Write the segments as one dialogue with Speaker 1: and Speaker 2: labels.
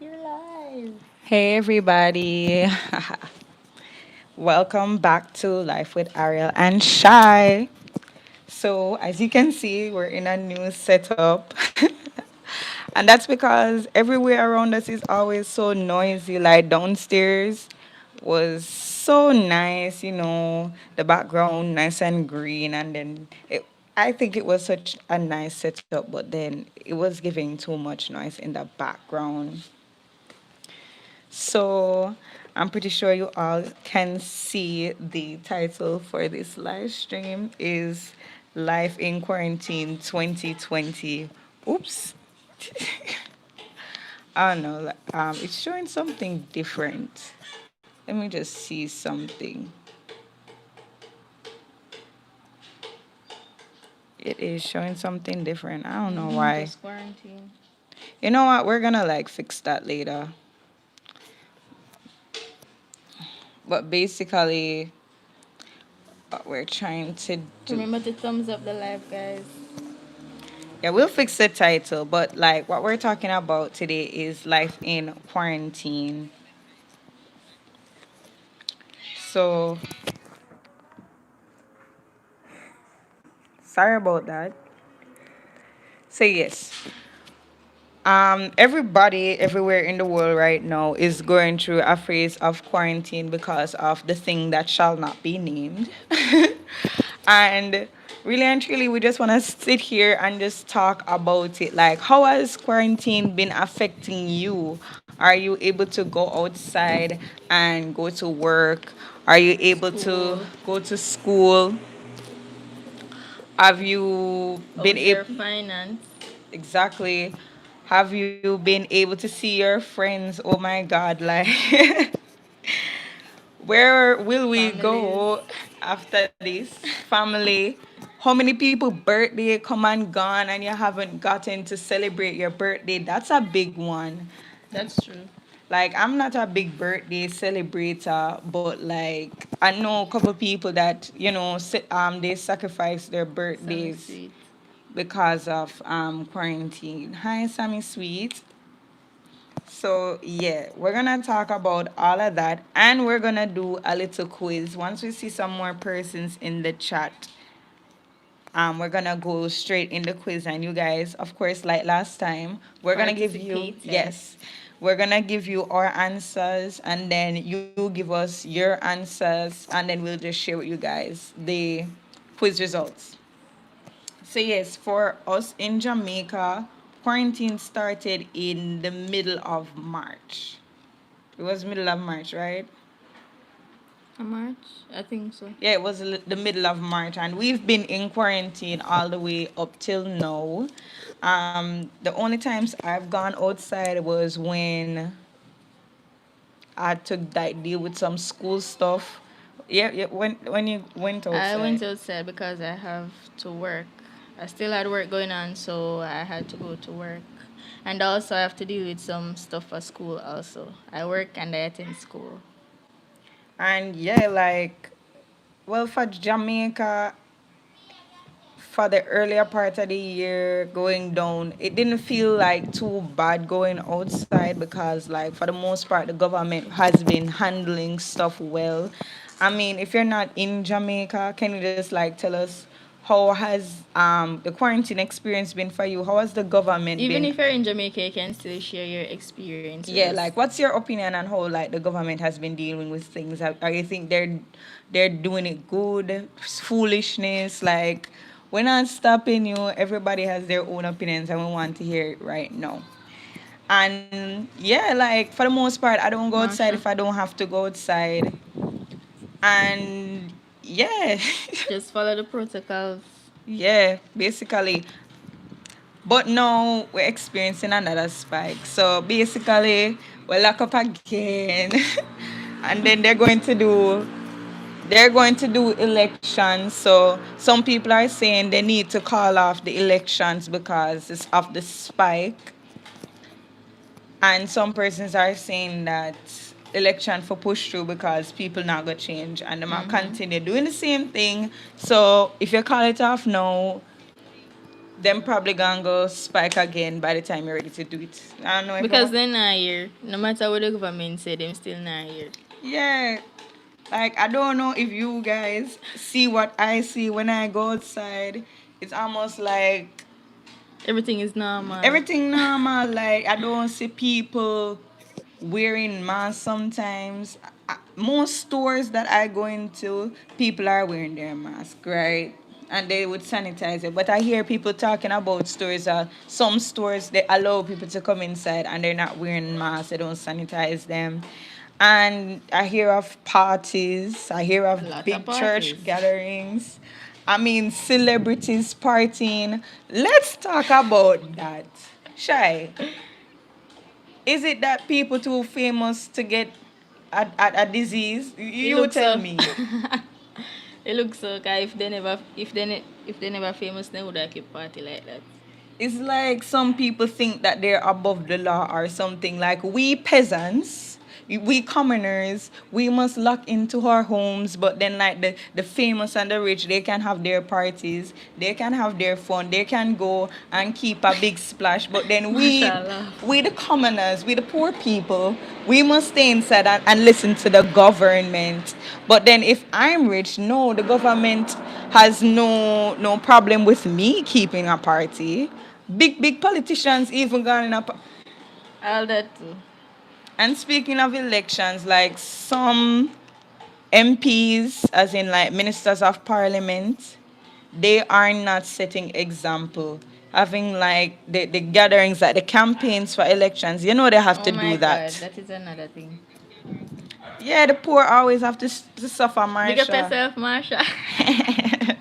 Speaker 1: You're live.
Speaker 2: Hey everybody, welcome back to Life with Ariel and Shy. So, as you can see, we're in a new setup, and that's because everywhere around us is always so noisy. Like downstairs was so nice, the background nice and green, and then I think it was such a nice setup, but then it was giving too much noise in the background. So I'm pretty sure you all can see the title for this live stream is Life in Quarantine 2020. Oops. I don't know. It's showing something different. Let me just see something. It is showing something different. I don't know why.
Speaker 1: Just quarantine.
Speaker 2: You know what? We're gonna like fix that later. But basically, what we're trying to do.
Speaker 1: Remember to thumbs up the live, guys.
Speaker 2: Yeah, we'll fix the title, but like what we're talking about today is life in quarantine. So sorry about that. So yes, everybody everywhere in the world right now is going through a phase of quarantine because of the thing that shall not be named. And really and truly, we just want to sit here and just talk about it. Like, how has quarantine been affecting you? Are you able to go outside and go to work? Are you able to
Speaker 1: School.
Speaker 2: go to school? Have you been
Speaker 1: How's your
Speaker 2: able
Speaker 1: finance?
Speaker 2: exactly? Have you been able to see your friends? Oh my God, like where will we
Speaker 1: Families.
Speaker 2: go after this? Family. How many people birthday come and gone and you haven't gotten to celebrate your birthday? That's a big one.
Speaker 1: That's true.
Speaker 2: Like I'm not a big birthday celebrator, but like I know a couple people that they sacrifice their
Speaker 1: Sammy
Speaker 2: birthdays
Speaker 1: Sweet.
Speaker 2: because of quarantine. Hi, Sammy Sweet. So yeah, we're gonna talk about all of that, and we're gonna do a little quiz. Once we see some more persons in the chat, we're gonna go straight in the quiz, and you guys, of course, like last time, we're gonna give you
Speaker 1: Participate, yes.
Speaker 2: yes, we're gonna give you our answers, and then you give us your answers, and then we'll just share with you guys the quiz results. So yes, for us in Jamaica, quarantine started in the middle of March. It was middle of March, right?
Speaker 1: A March? I think so.
Speaker 2: Yeah, it was the middle of March, and we've been in quarantine all the way up till now. The only times I've gone outside was when I had to like deal with some school stuff. Yeah, yeah. When you went
Speaker 1: I went
Speaker 2: outside.
Speaker 1: outside because I have to work. I still had work going on, so I had to go to work. And also, I have to deal with some stuff for school also. I work and I attend school.
Speaker 2: And yeah, like, well, for Jamaica, for the earlier part of the year going down, it didn't feel like too bad going outside because, like, for the most part, the government has been handling stuff well. I mean, if you're not in Jamaica, can you just like tell us how has the quarantine experience been for you? How has the government
Speaker 1: Even
Speaker 2: been?
Speaker 1: if you're in Jamaica, you can still share your experience with
Speaker 2: Yeah,
Speaker 1: us.
Speaker 2: like what's your opinion on how like the government has been dealing with things? Are you think they're doing it good? Foolishness, like we're not stopping you. Everybody has their own opinions, and we want to hear it right now. And yeah, like for the most part, I don't go outside if
Speaker 1: Marsha,
Speaker 2: I don't have to go outside. And yeah,
Speaker 1: just follow the protocols.
Speaker 2: yeah, basically. But now we're experiencing another spike. So basically, we're locked up again. And then they're going to do elections. So some people are saying they need to call off the elections because it's of the spike. And some persons are saying that election for push through because people not gonna change and they might
Speaker 1: Mm-hmm.
Speaker 2: continue doing the same thing. So if you call it off now, them probably gonna go spike again by the time you're ready to do it. I don't know if
Speaker 1: Because they're not here. No matter what the government say, them still not here.
Speaker 2: yeah. Like I don't know if you guys see what I see when I go outside. It's almost like
Speaker 1: Everything is normal.
Speaker 2: everything normal. Like I don't see people wearing masks sometimes. Most stores that I go into, people are wearing their mask, right? And they would sanitize it. But I hear people talking about stores. Some stores they allow people to come inside and they're not wearing masks. They don't sanitize them. And I hear of parties. I hear
Speaker 1: A
Speaker 2: of
Speaker 1: lot of
Speaker 2: big
Speaker 1: parties.
Speaker 2: church gatherings. I mean, celebrities partying. Let's talk about that. Shy, is it that people too famous to get a disease?
Speaker 1: It
Speaker 2: You
Speaker 1: looks
Speaker 2: tell
Speaker 1: so.
Speaker 2: me.
Speaker 1: It looks so. Cause if they never famous, they would have keep party like that.
Speaker 2: It's like some people think that they're above the law or something. Like we peasants, we commoners, we must lock into our homes. But then, like the famous and the rich, they can have their parties, they can have their fun, they can go and keep a big splash. But then
Speaker 1: Mashallah.
Speaker 2: we the commoners, we the poor people, we must stay inside and listen to the government. But then, if I'm rich, no, the government has no problem with me keeping a party. Big politicians even gone in a.
Speaker 1: All that too.
Speaker 2: And speaking of elections, like some MPs, as in like ministers of parliament, they are not setting example. Having like the gatherings, like the campaigns for elections, you know they have
Speaker 1: Oh
Speaker 2: to
Speaker 1: my
Speaker 2: do
Speaker 1: God,
Speaker 2: that.
Speaker 1: that is another thing.
Speaker 2: Yeah, the poor always have to suffer,
Speaker 1: Big up
Speaker 2: Marsha.
Speaker 1: yourself, Marsha.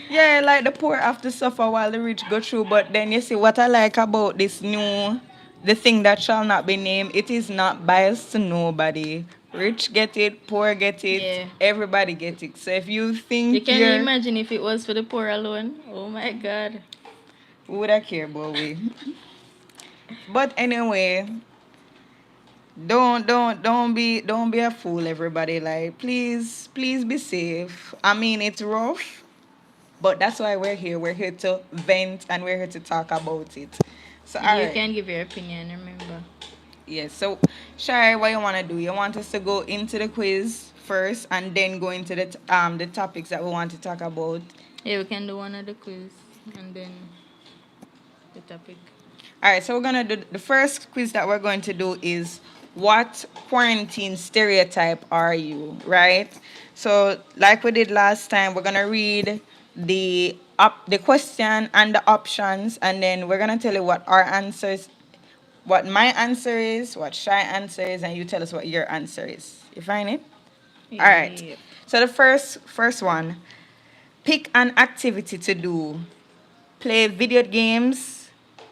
Speaker 2: Yeah, like the poor have to suffer while the rich go through. But then you see what I like about this new, the thing that shall not be named. It is not biased to nobody. Rich get it, poor get it,
Speaker 1: Yeah.
Speaker 2: everybody get it. So if you
Speaker 1: You
Speaker 2: think
Speaker 1: can
Speaker 2: you're,
Speaker 1: imagine if it was for the poor alone. Oh my God.
Speaker 2: who would I care about we? But anyway, don't be a fool, everybody. Like please be safe. I mean it's rough, but that's why we're here. We're here to vent and we're here to talk about it. So all
Speaker 1: And you
Speaker 2: right.
Speaker 1: can give your opinion, remember.
Speaker 2: Yes. So, Shai, what you want to do? You want us to go into the quiz first, and then go into the topics that we want to talk about.
Speaker 1: Yeah, we can do one of the quiz and then the topic.
Speaker 2: All right. So we're gonna do the first quiz that we're going to do is what quarantine stereotype are you? Right. So, like we did last time, we're gonna read the question and the options, and then we're gonna tell you what our answers, what my answer is, what Shy answer is, and you tell us what your answer is. You find it? All right.
Speaker 1: Yeah.
Speaker 2: So the first one, pick an activity to do. Play video games,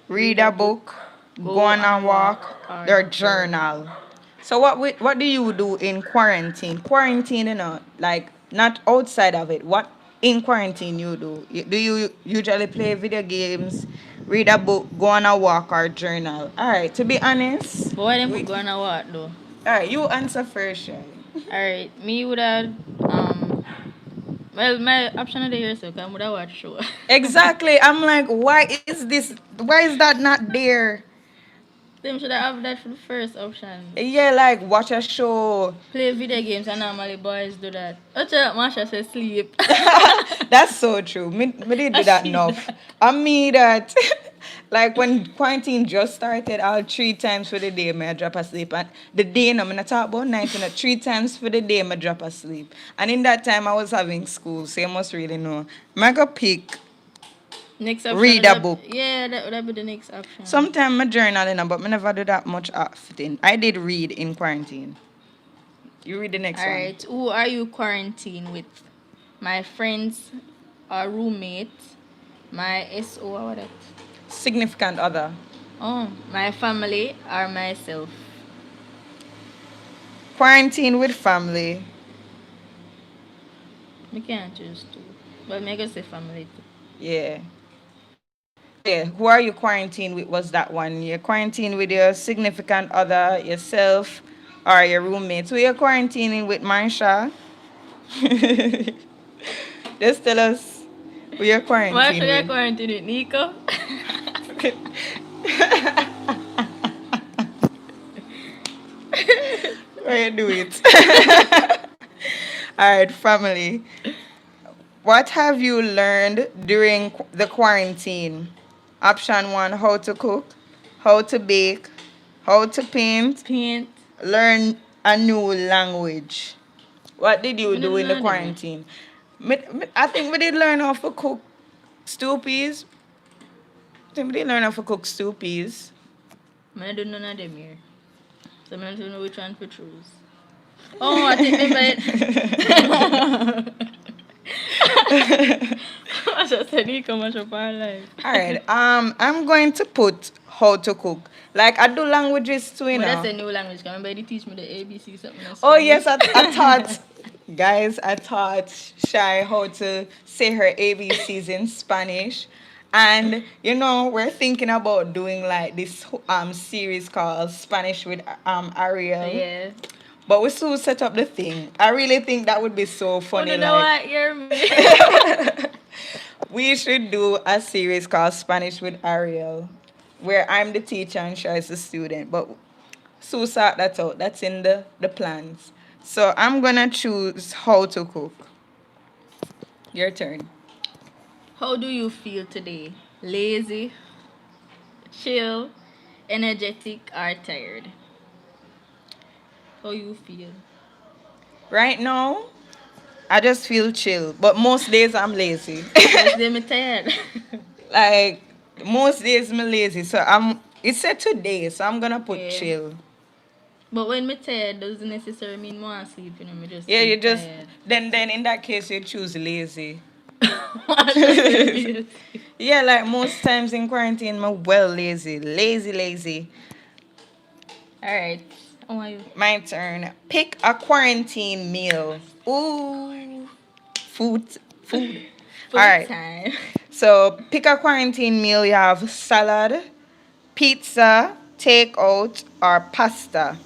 Speaker 2: read a book, go on a walk, or journal. So what do you do in quarantine? Quarantine, like not outside of it. What in quarantine you do? Do you usually play video games, read a book, go on a walk, or journal? All right. To be honest,
Speaker 1: But why them
Speaker 2: we,
Speaker 1: put going to what though?
Speaker 2: all right. You answer first, Shy.
Speaker 1: Alright, me would have well my option of the year so I would have watch show.
Speaker 2: Exactly. I'm like, why is this? Why is that not there?
Speaker 1: Them should have that for the first option.
Speaker 2: Yeah, like watch a show.
Speaker 1: Play video games and normally boys do that. Watch out, Masha says sleep.
Speaker 2: That's so true. Me did do
Speaker 1: I
Speaker 2: that
Speaker 1: see
Speaker 2: enough.
Speaker 1: that.
Speaker 2: I mean that. Like when quarantine just started, I'll 3 times for the day may I drop asleep. And the day, no, I'm gonna talk about night, 3 times for the day, I drop asleep. And in that time, I was having school, so you must really know. I go pick,
Speaker 1: Next option
Speaker 2: read
Speaker 1: would
Speaker 2: a
Speaker 1: have,
Speaker 2: book.
Speaker 1: yeah, that would have be the next option.
Speaker 2: Sometimes I journaling, but I never do that much often. I did read in quarantine. You read the next one.
Speaker 1: Alright, who are you quarantined with? My friends or roommate, my SO or what that?
Speaker 2: Significant other.
Speaker 1: Oh, my family or myself.
Speaker 2: Quarantine with family.
Speaker 1: Me can't choose two. But me go say family too.
Speaker 2: Yeah. Yeah. Who are you quarantined with? Was that one? You're quarantined with your significant other, yourself, or your roommates. Who you're quarantining with, Marsha? Just tell us We are
Speaker 1: Why should I
Speaker 2: quarantined
Speaker 1: quarantine with Nico?
Speaker 2: with. Why you do it? All right, family. What have you learned during the quarantine? Option one, how to cook, how to bake, how to paint,
Speaker 1: Paint.
Speaker 2: learn a new language. What did you
Speaker 1: Me
Speaker 2: do
Speaker 1: don't
Speaker 2: in the
Speaker 1: know them yet.
Speaker 2: quarantine? I think we did learn how to cook stew peas. I think we did learn how to cook stew peas.
Speaker 1: I don't know none of them here. So I don't know which one to choose. Oh, I think maybe I just said Nico much of our life.
Speaker 2: All right. I'm going to put how to cook. Like I do languages too, you
Speaker 1: But that's
Speaker 2: know.
Speaker 1: a new language. Can somebody teach me the ABC something else?
Speaker 2: Oh yes, I taught guys. I taught Shy how to say her ABCs in Spanish, and you know we're thinking about doing like this series called Spanish with Ariel.
Speaker 1: Yeah.
Speaker 2: But we still set up the thing. I really think that would be so
Speaker 1: Oh,
Speaker 2: funny.
Speaker 1: no, no,
Speaker 2: Like
Speaker 1: what? Hear me.
Speaker 2: we should do a series called Spanish with Ariel, where I'm the teacher and Shy is the student. But Sue sort that out. That's in the plans. So I'm gonna choose how to cook. Your turn.
Speaker 1: How do you feel today? Lazy, chill, energetic, or tired? How you feel?
Speaker 2: Right now, I just feel chill. But most days I'm lazy.
Speaker 1: Just them tired.
Speaker 2: Like most days I'm lazy. So it said today, so I'm gonna put
Speaker 1: Yeah.
Speaker 2: chill.
Speaker 1: But when me tired doesn't necessarily mean more sleep, you know, me just
Speaker 2: Yeah,
Speaker 1: feel
Speaker 2: you just
Speaker 1: tired.
Speaker 2: then in that case you choose lazy.
Speaker 1: What does it mean?
Speaker 2: Yeah, like most times in quarantine, I'm well lazy. Lazy.
Speaker 1: Alright. How are you?
Speaker 2: My turn. Pick a quarantine meal. Ooh. Food. All
Speaker 1: Food
Speaker 2: right.
Speaker 1: time.
Speaker 2: So pick a quarantine meal. You have salad, pizza, takeout, or pasta.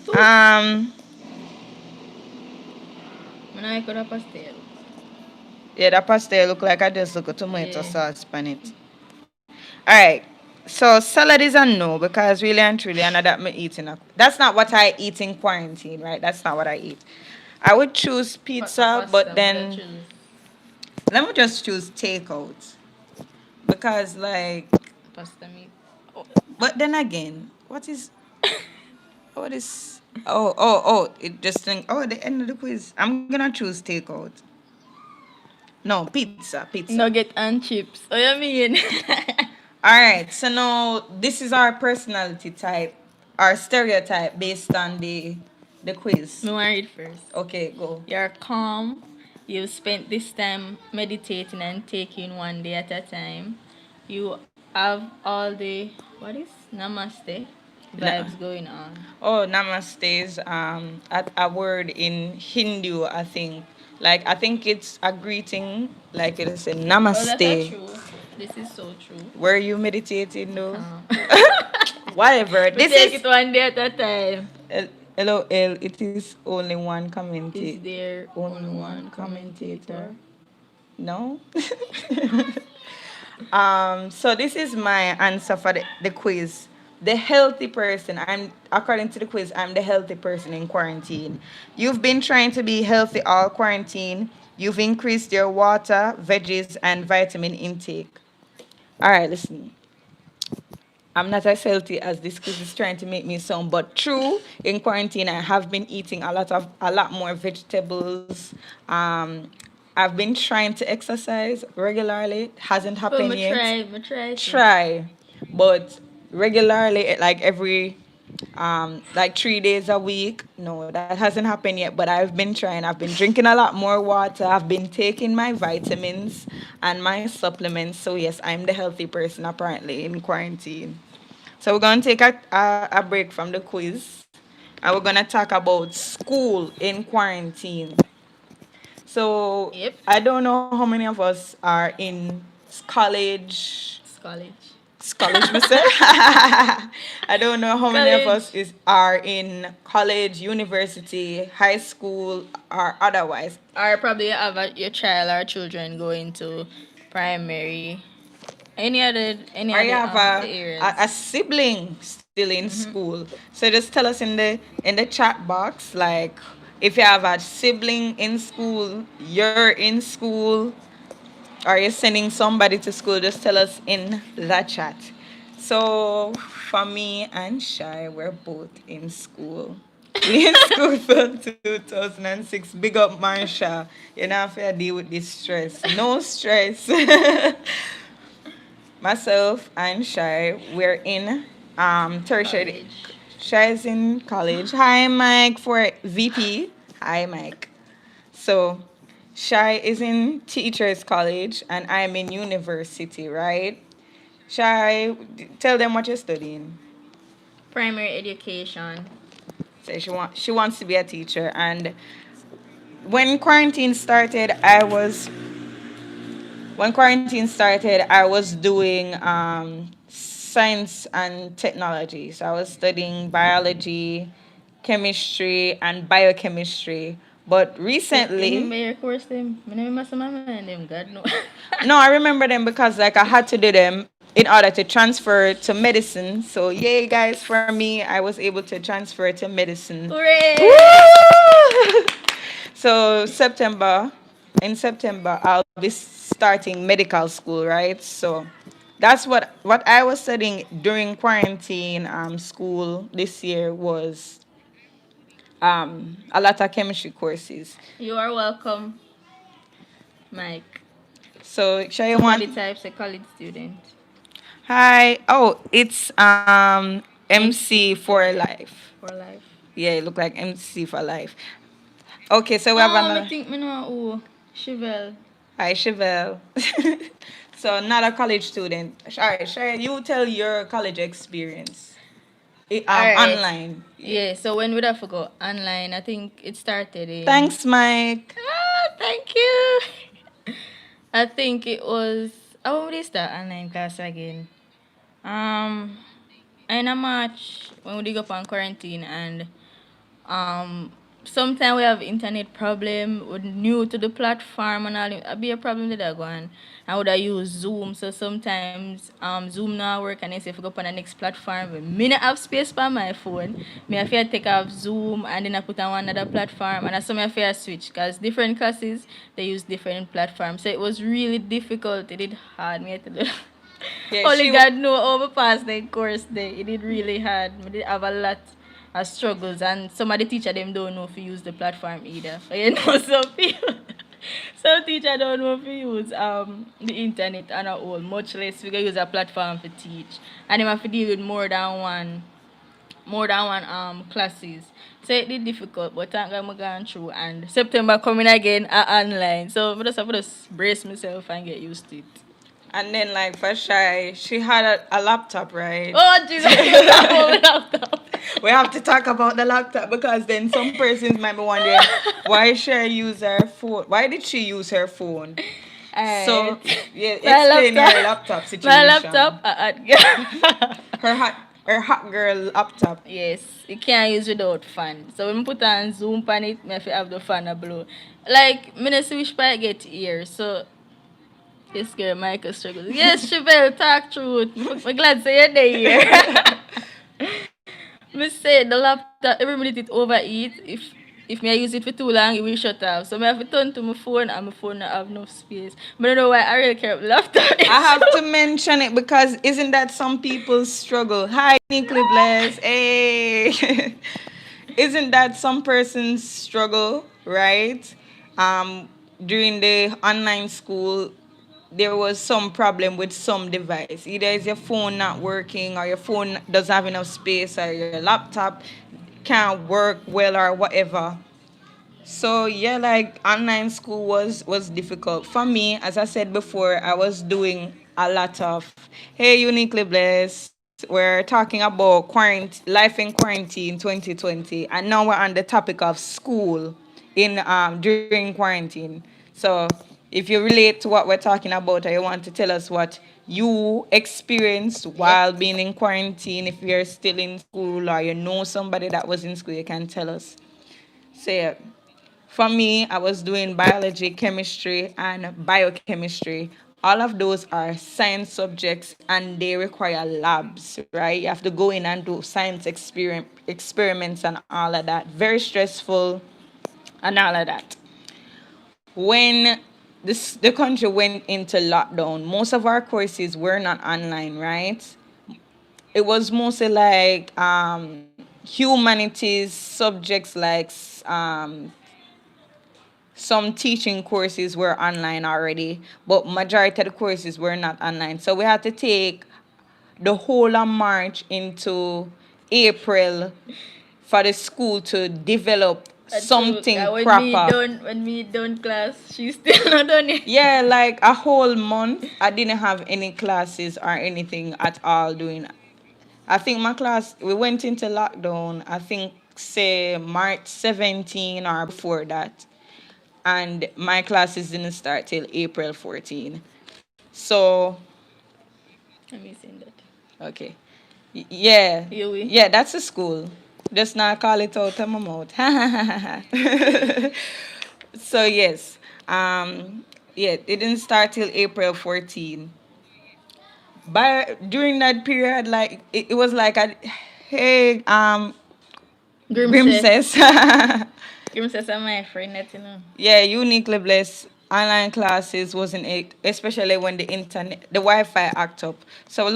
Speaker 1: Food.
Speaker 2: Um.
Speaker 1: Man, I could have pastel.
Speaker 2: Yeah, that pasta look like I just look at tomato
Speaker 1: Yeah.
Speaker 2: sauce on it. All right. So salad is a no because really and truly I know that me eating. That's not what I eat in quarantine, right? That's not what I eat. I would choose pizza,
Speaker 1: Pasta,
Speaker 2: but
Speaker 1: what I
Speaker 2: then
Speaker 1: choose?
Speaker 2: let me just choose takeout because like.
Speaker 1: Pasta meat. Oh.
Speaker 2: But then again, what is? Oh! It just think. Oh, the end of the quiz. I'm gonna choose takeout. No, pizza.
Speaker 1: Nugget and chips. Oh, you mean?
Speaker 2: All right. So now this is our personality type, our stereotype based on the quiz.
Speaker 1: Me want to read first.
Speaker 2: Okay, go.
Speaker 1: You're calm. You've spent this time meditating and taking one day at a time. You have all the what is namaste
Speaker 2: Na-
Speaker 1: vibes going on.
Speaker 2: Oh, namaste is a word in Hindu, I think. Like I think it's a greeting, like it is a
Speaker 1: Oh, that's not
Speaker 2: namaste.
Speaker 1: true. This is so true.
Speaker 2: Were you meditating though?
Speaker 1: Calm.
Speaker 2: Whatever.
Speaker 1: We
Speaker 2: This
Speaker 1: take
Speaker 2: is
Speaker 1: it one day at a time.
Speaker 2: LOL. It is only one
Speaker 1: Is there
Speaker 2: Only
Speaker 1: only
Speaker 2: one
Speaker 1: one
Speaker 2: commentator.
Speaker 1: commentator?
Speaker 2: No. So this is my answer for the quiz. The healthy person. I'm according to the quiz. I'm the healthy person in quarantine. You've been trying to be healthy all quarantine. You've increased your water, veggies, and vitamin intake. All right, listen. I'm not as healthy as this quiz is trying to make me sound, but true, in quarantine I have been eating a lot more vegetables. I've been trying to exercise regularly. Hasn't
Speaker 1: But
Speaker 2: happened yet.
Speaker 1: me try to.
Speaker 2: Try, but regularly, like every like 3 days a week. No, that hasn't happened yet. But I've been trying. I've been drinking a lot more water. I've been taking my vitamins and my supplements. So yes, I'm the healthy person apparently in quarantine. So we're gonna take a break from the quiz, and we're gonna talk about school in quarantine. So
Speaker 1: Yep.
Speaker 2: I don't know how many of us are in college.
Speaker 1: It's college.
Speaker 2: It's college, me say. I don't know how many of us
Speaker 1: College.
Speaker 2: are in college, university, high school, or otherwise.
Speaker 1: Or probably you have your child or children going to primary. Any
Speaker 2: Or you
Speaker 1: other
Speaker 2: have a
Speaker 1: areas.
Speaker 2: sibling still in
Speaker 1: Mm-hmm.
Speaker 2: school. So just tell us in the chat box, like if you have a sibling in school, you're in school, or you're sending somebody to school, just tell us in the chat. So for me and Shy, we're both in school. We in school from 2006. Big up Marsha. You know have to deal with this stress. No stress. Myself and Shy, we're in tertiary.
Speaker 1: College.
Speaker 2: Shy's in college. Hi Mike for VP. Hi Mike. So Shy is in teachers college and I'm in university, right? Shy, tell them what you're studying.
Speaker 1: Primary education.
Speaker 2: So she wants to be a teacher, and when quarantine started, I was doing science and technology. So I was studying biology, chemistry, and biochemistry. But
Speaker 1: Remember
Speaker 2: recently,
Speaker 1: your course them? I remember some of them, God no.
Speaker 2: no, I remember them because like I had to do them in order to transfer to medicine. So yay guys for me, I was able to transfer to medicine.
Speaker 1: Hooray!
Speaker 2: Woo! So in September, I'll be starting medical school, right? So that's what I was studying during quarantine. School this year was a lot of chemistry courses.
Speaker 1: You are welcome, Mike.
Speaker 2: So shall you want?
Speaker 1: Somebody types a college student.
Speaker 2: Hi. Oh, it's MC
Speaker 1: MC
Speaker 2: for
Speaker 1: for
Speaker 2: life.
Speaker 1: for life.
Speaker 2: Yeah, it look like MC for life. Okay, so we have
Speaker 1: Oh, me
Speaker 2: another.
Speaker 1: think me know who. Chevelle.
Speaker 2: Hi, Chevelle. So, not a college student. All right, Shaya, you tell your college experience.
Speaker 1: Alright.
Speaker 2: Online.
Speaker 1: Yeah, so when would I forgot? Online, I think it started in.
Speaker 2: Thanks, Mike.
Speaker 1: Ah, thank you. I think it was. How would they start online class again? Um, in a March when we dig up on quarantine and um sometimes we have internet problem. We're new to the platform and all. It be a problem with that one. I would have used Zoom. So sometimes Zoom now work and they say if I go up on the next platform, but me not have space for my phone. Me have to take off Zoom and then I put on another platform and that's some I have to switch because different classes they use different platforms. So it was really difficult. It did hard me to do.
Speaker 2: Yeah,
Speaker 1: Only God know how I passed the course there. It did really hard. We did have a lot of struggles and some of the teacher them don't know if you use the platform either. So you know some people some teacher don't know if you use the internet and all, much less we can use a platform to teach. And them have to deal with more than one classes. So it did difficult, but thank God I'm going through and September coming again online. So I just have to just brace myself and get used to it.
Speaker 2: and then like for Shy, she had a laptop, right?
Speaker 1: Oh Jesus, you talk about my laptop.
Speaker 2: We have to talk about the laptop because then some persons might be wondering why she use her phone. Why did she use her phone?
Speaker 1: Alright.
Speaker 2: So yeah,
Speaker 1: My
Speaker 2: explain your
Speaker 1: laptop.
Speaker 2: laptop
Speaker 1: My
Speaker 2: situation.
Speaker 1: laptop.
Speaker 2: Her hot her hot girl laptop.
Speaker 1: Yes, you can't use without fan. So when I put on Zoom on it, I have to have the fan a blow. Like, I don't see which part get here. So this girl Michael struggles. Yes, Chevelle, talk truth. I'm glad say you're there. Me say the laptop every minute it overheat. If me I use it for too long, it will shut off. So I have to turn to my phone and my phone not have enough space. But I don't know why I really care about the laptop.
Speaker 2: I have to mention it because isn't that some people's struggle? Hi, Nickly Bless. Hey. Isn't that some person's struggle, right? During the online school, there was some problem with some device. Either is your phone not working, or your phone doesn't have enough space, or your laptop can't work well, or whatever. So yeah, like online school was difficult for me. As I said before, I was doing a lot of hey uniquely blessed. We're talking about life in quarantine 2020, and now we're on the topic of school in during quarantine. So if you relate to what we're talking about, or you want to tell us what you experienced
Speaker 1: Yep.
Speaker 2: while being in quarantine. If you're still in school or you know somebody that was in school, you can tell us. So yeah, for me, I was doing biology, chemistry, and biochemistry. All of those are science subjects and they require labs, right? You have to go in and do science experiments and all of that. Very stressful and all of that. When the country went into lockdown, most of our courses were not online, right? It was mostly like humanities subjects like some teaching courses were online already, but majority of the courses were not online. So we had to take the whole of March into April for the school to develop
Speaker 1: True.
Speaker 2: something
Speaker 1: When me
Speaker 2: proper.
Speaker 1: done class, she's still not done it.
Speaker 2: Yeah, like a whole month, I didn't have any classes or anything at all doing. I think my class, we went into lockdown, I think, say March 17 or before that. And my classes didn't start till April 14. So,
Speaker 1: I'm missing that.
Speaker 2: okay. Yeah.
Speaker 1: You will.
Speaker 2: Yeah, that's a school. Just not call it out of my mouth. So, yes. Yeah, it didn't start till April 14. But during that period, like, it was like, hey,
Speaker 1: Grim
Speaker 2: Grim
Speaker 1: says.
Speaker 2: says,
Speaker 1: Grim says I'm my friend, that
Speaker 2: yeah, uniquely blessed. Online classes wasn't it, especially when the internet, the Wi-Fi act up. So
Speaker 1: True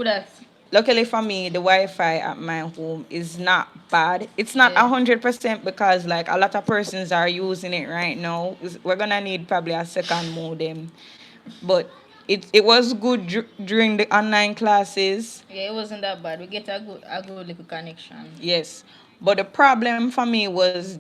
Speaker 1: that.
Speaker 2: luckily for me, the Wi-Fi at my home is not bad. It's not
Speaker 1: Yeah.
Speaker 2: 100% because like a lot of persons are using it right now. We're gonna need probably a second modem, but it was good during the online classes.
Speaker 1: Yeah, it wasn't that bad. We get a good little connection.
Speaker 2: Yes, but the problem for me was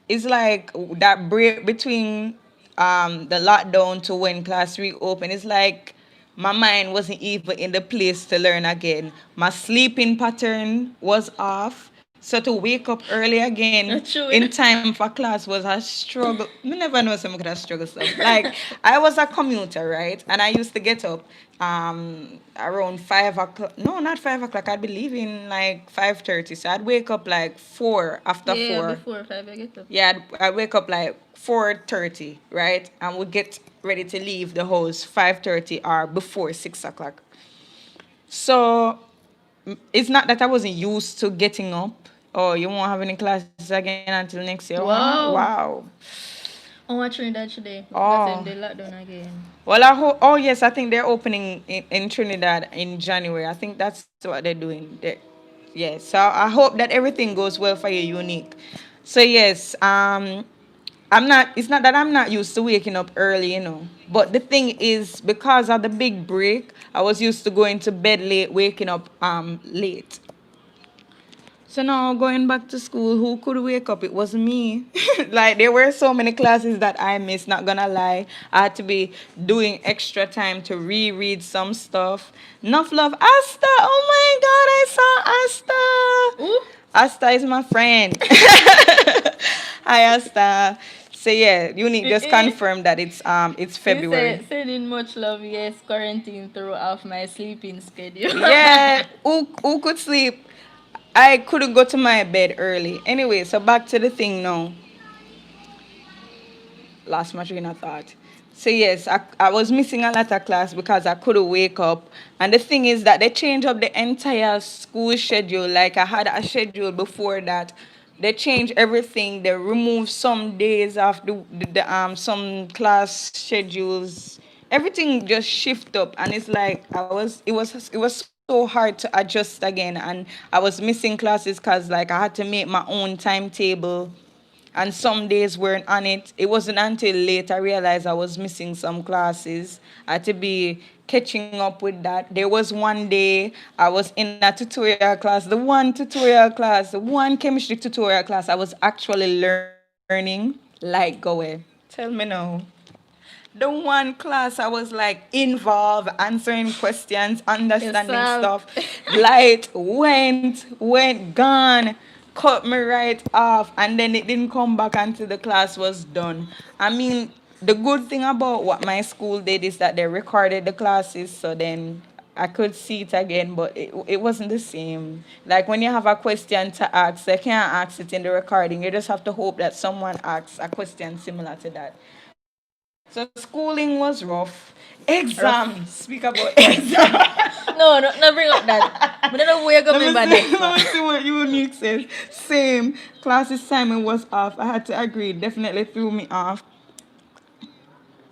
Speaker 2: it's like that break between the lockdown to when class reopened. It's like my mind wasn't even in the place to learn again. My sleeping pattern was off. So to wake up early again
Speaker 1: True.
Speaker 2: in time for class was a struggle. Me never know some could have struggle stuff. Like I was a commuter, right? And I used to get up around 5 o'clock. No, not 5 o'clock. I'd be leaving like 5:30. So I'd wake up like four after
Speaker 1: Yeah,
Speaker 2: four.
Speaker 1: before 5 I get up.
Speaker 2: Yeah, I wake up like 4:30, right? And we get ready to leave the house 5:30 or before 6 o'clock. So it's not that I wasn't used to getting up. Oh, you won't have any classes again until next year.
Speaker 1: Wow.
Speaker 2: Wow.
Speaker 1: I want Trinidad today.
Speaker 2: Oh.
Speaker 1: That's in the lockdown again.
Speaker 2: Well, I hope. Oh, yes, I think they're opening in Trinidad in January. I think that's what they're doing. Yeah, so I hope that everything goes well for you, Unique. So yes, I'm not. It's not that I'm not used to waking up early, But the thing is, because of the big break, I was used to going to bed late, waking up late. So now going back to school, who could wake up? It was me. Like there were so many classes that I missed, not gonna lie. I had to be doing extra time to reread some stuff. Enough love. Asta! Oh my god, I saw Asta!
Speaker 1: Ooh.
Speaker 2: Asta is my friend. Hi Asta. So yeah, Unique just confirmed that it's February.
Speaker 1: Sending much love. Yes, quarantine threw off my sleeping schedule.
Speaker 2: Yeah, who could sleep? I couldn't go to my bed early. Anyway, so back to the thing now. Lost my train of thought. So yes, I was missing a lot of class because I couldn't wake up. And the thing is that they changed up the entire school schedule. Like I had a schedule before that. They changed everything. They removed some days of some class schedules. Everything just shift up, and it's like it was so hard to adjust again, and I was missing classes because like I had to make my own timetable and some days weren't on it. It wasn't until late I realized I was missing some classes. I had to be catching up with that. There was one day I was in a tutorial class, the one chemistry tutorial class I was actually learning like going. Tell me now. The one class I was like involved, answering questions, understanding
Speaker 1: Yourself.
Speaker 2: stuff. Light went gone, cut me right off, and then it didn't come back until the class was done. I mean, the good thing about what my school did is that they recorded the classes, so then I could see it again, but it wasn't the same. Like when you have a question to ask, they can't ask it in the recording. You just have to hope that someone asks a question similar to that. So schooling was rough.
Speaker 1: Rough.
Speaker 2: Exams. Speak about exams.
Speaker 1: No, no, no, bring up that. I don't know where you're
Speaker 2: Let
Speaker 1: going
Speaker 2: me
Speaker 1: by
Speaker 2: see.
Speaker 1: that for.
Speaker 2: Let me see what Unique says. Same. Class assignment was off. I had to agree. Definitely threw me off.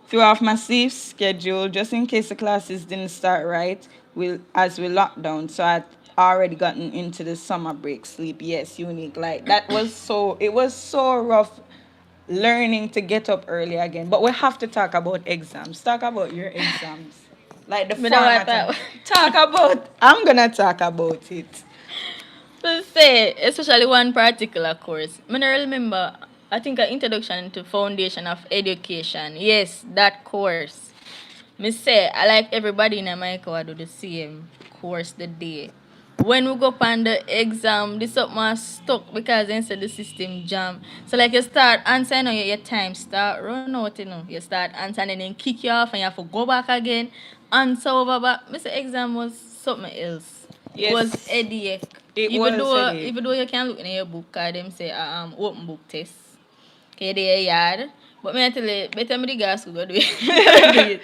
Speaker 2: Threw off my sleep schedule just in case the classes didn't start right. As we locked down. So I'd already gotten into the summer break sleep. Yes, Unique. Like that was so. It was so rough learning to get up early again. But we have to talk about exams. Talk about your exams. Like the
Speaker 1: Me know what
Speaker 2: format.
Speaker 1: that.
Speaker 2: Talk about. I'm gonna talk about it.
Speaker 1: But say, especially one particular course. I don't remember, I think an introduction to foundation of education. Yes, that course. Me say, I like everybody in America do the same course the day. When we go upon the exam, this up my stuck because instead the system jam. So like you start answering on your time start run out, you know. You start answering and then kick you off and you have to go back again. Answer over back. Me say exam was something else. It was
Speaker 2: Yes,
Speaker 1: headache.
Speaker 2: it was headache.
Speaker 1: Even though you can look in your book, cause them say open book test. Okay, they yard. But me I tell you, better me the gas go do it.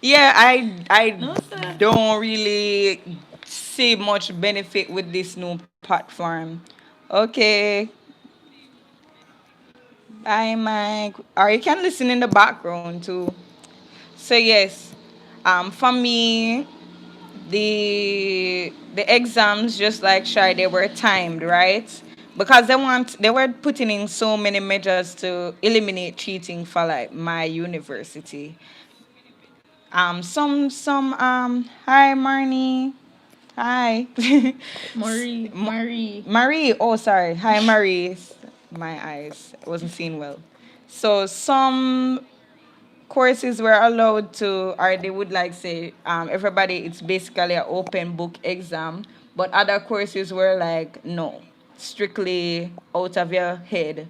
Speaker 2: Yeah, I
Speaker 1: No sir.
Speaker 2: don't really see much benefit with this new platform. Okay, bye, Mike. Or you can listen in the background too. So yes, for me, the exams, just like Shy, they were timed, right? Because they were putting in so many measures to eliminate cheating for like my university. Hi Marnie. Hi. M-
Speaker 1: Marie.
Speaker 2: Marie, oh sorry. Hi Marie. My eyes. I wasn't seeing well. So some courses were allowed to, or they would like say, everybody, it's basically an open book exam, but other courses were like, no, strictly out of your head,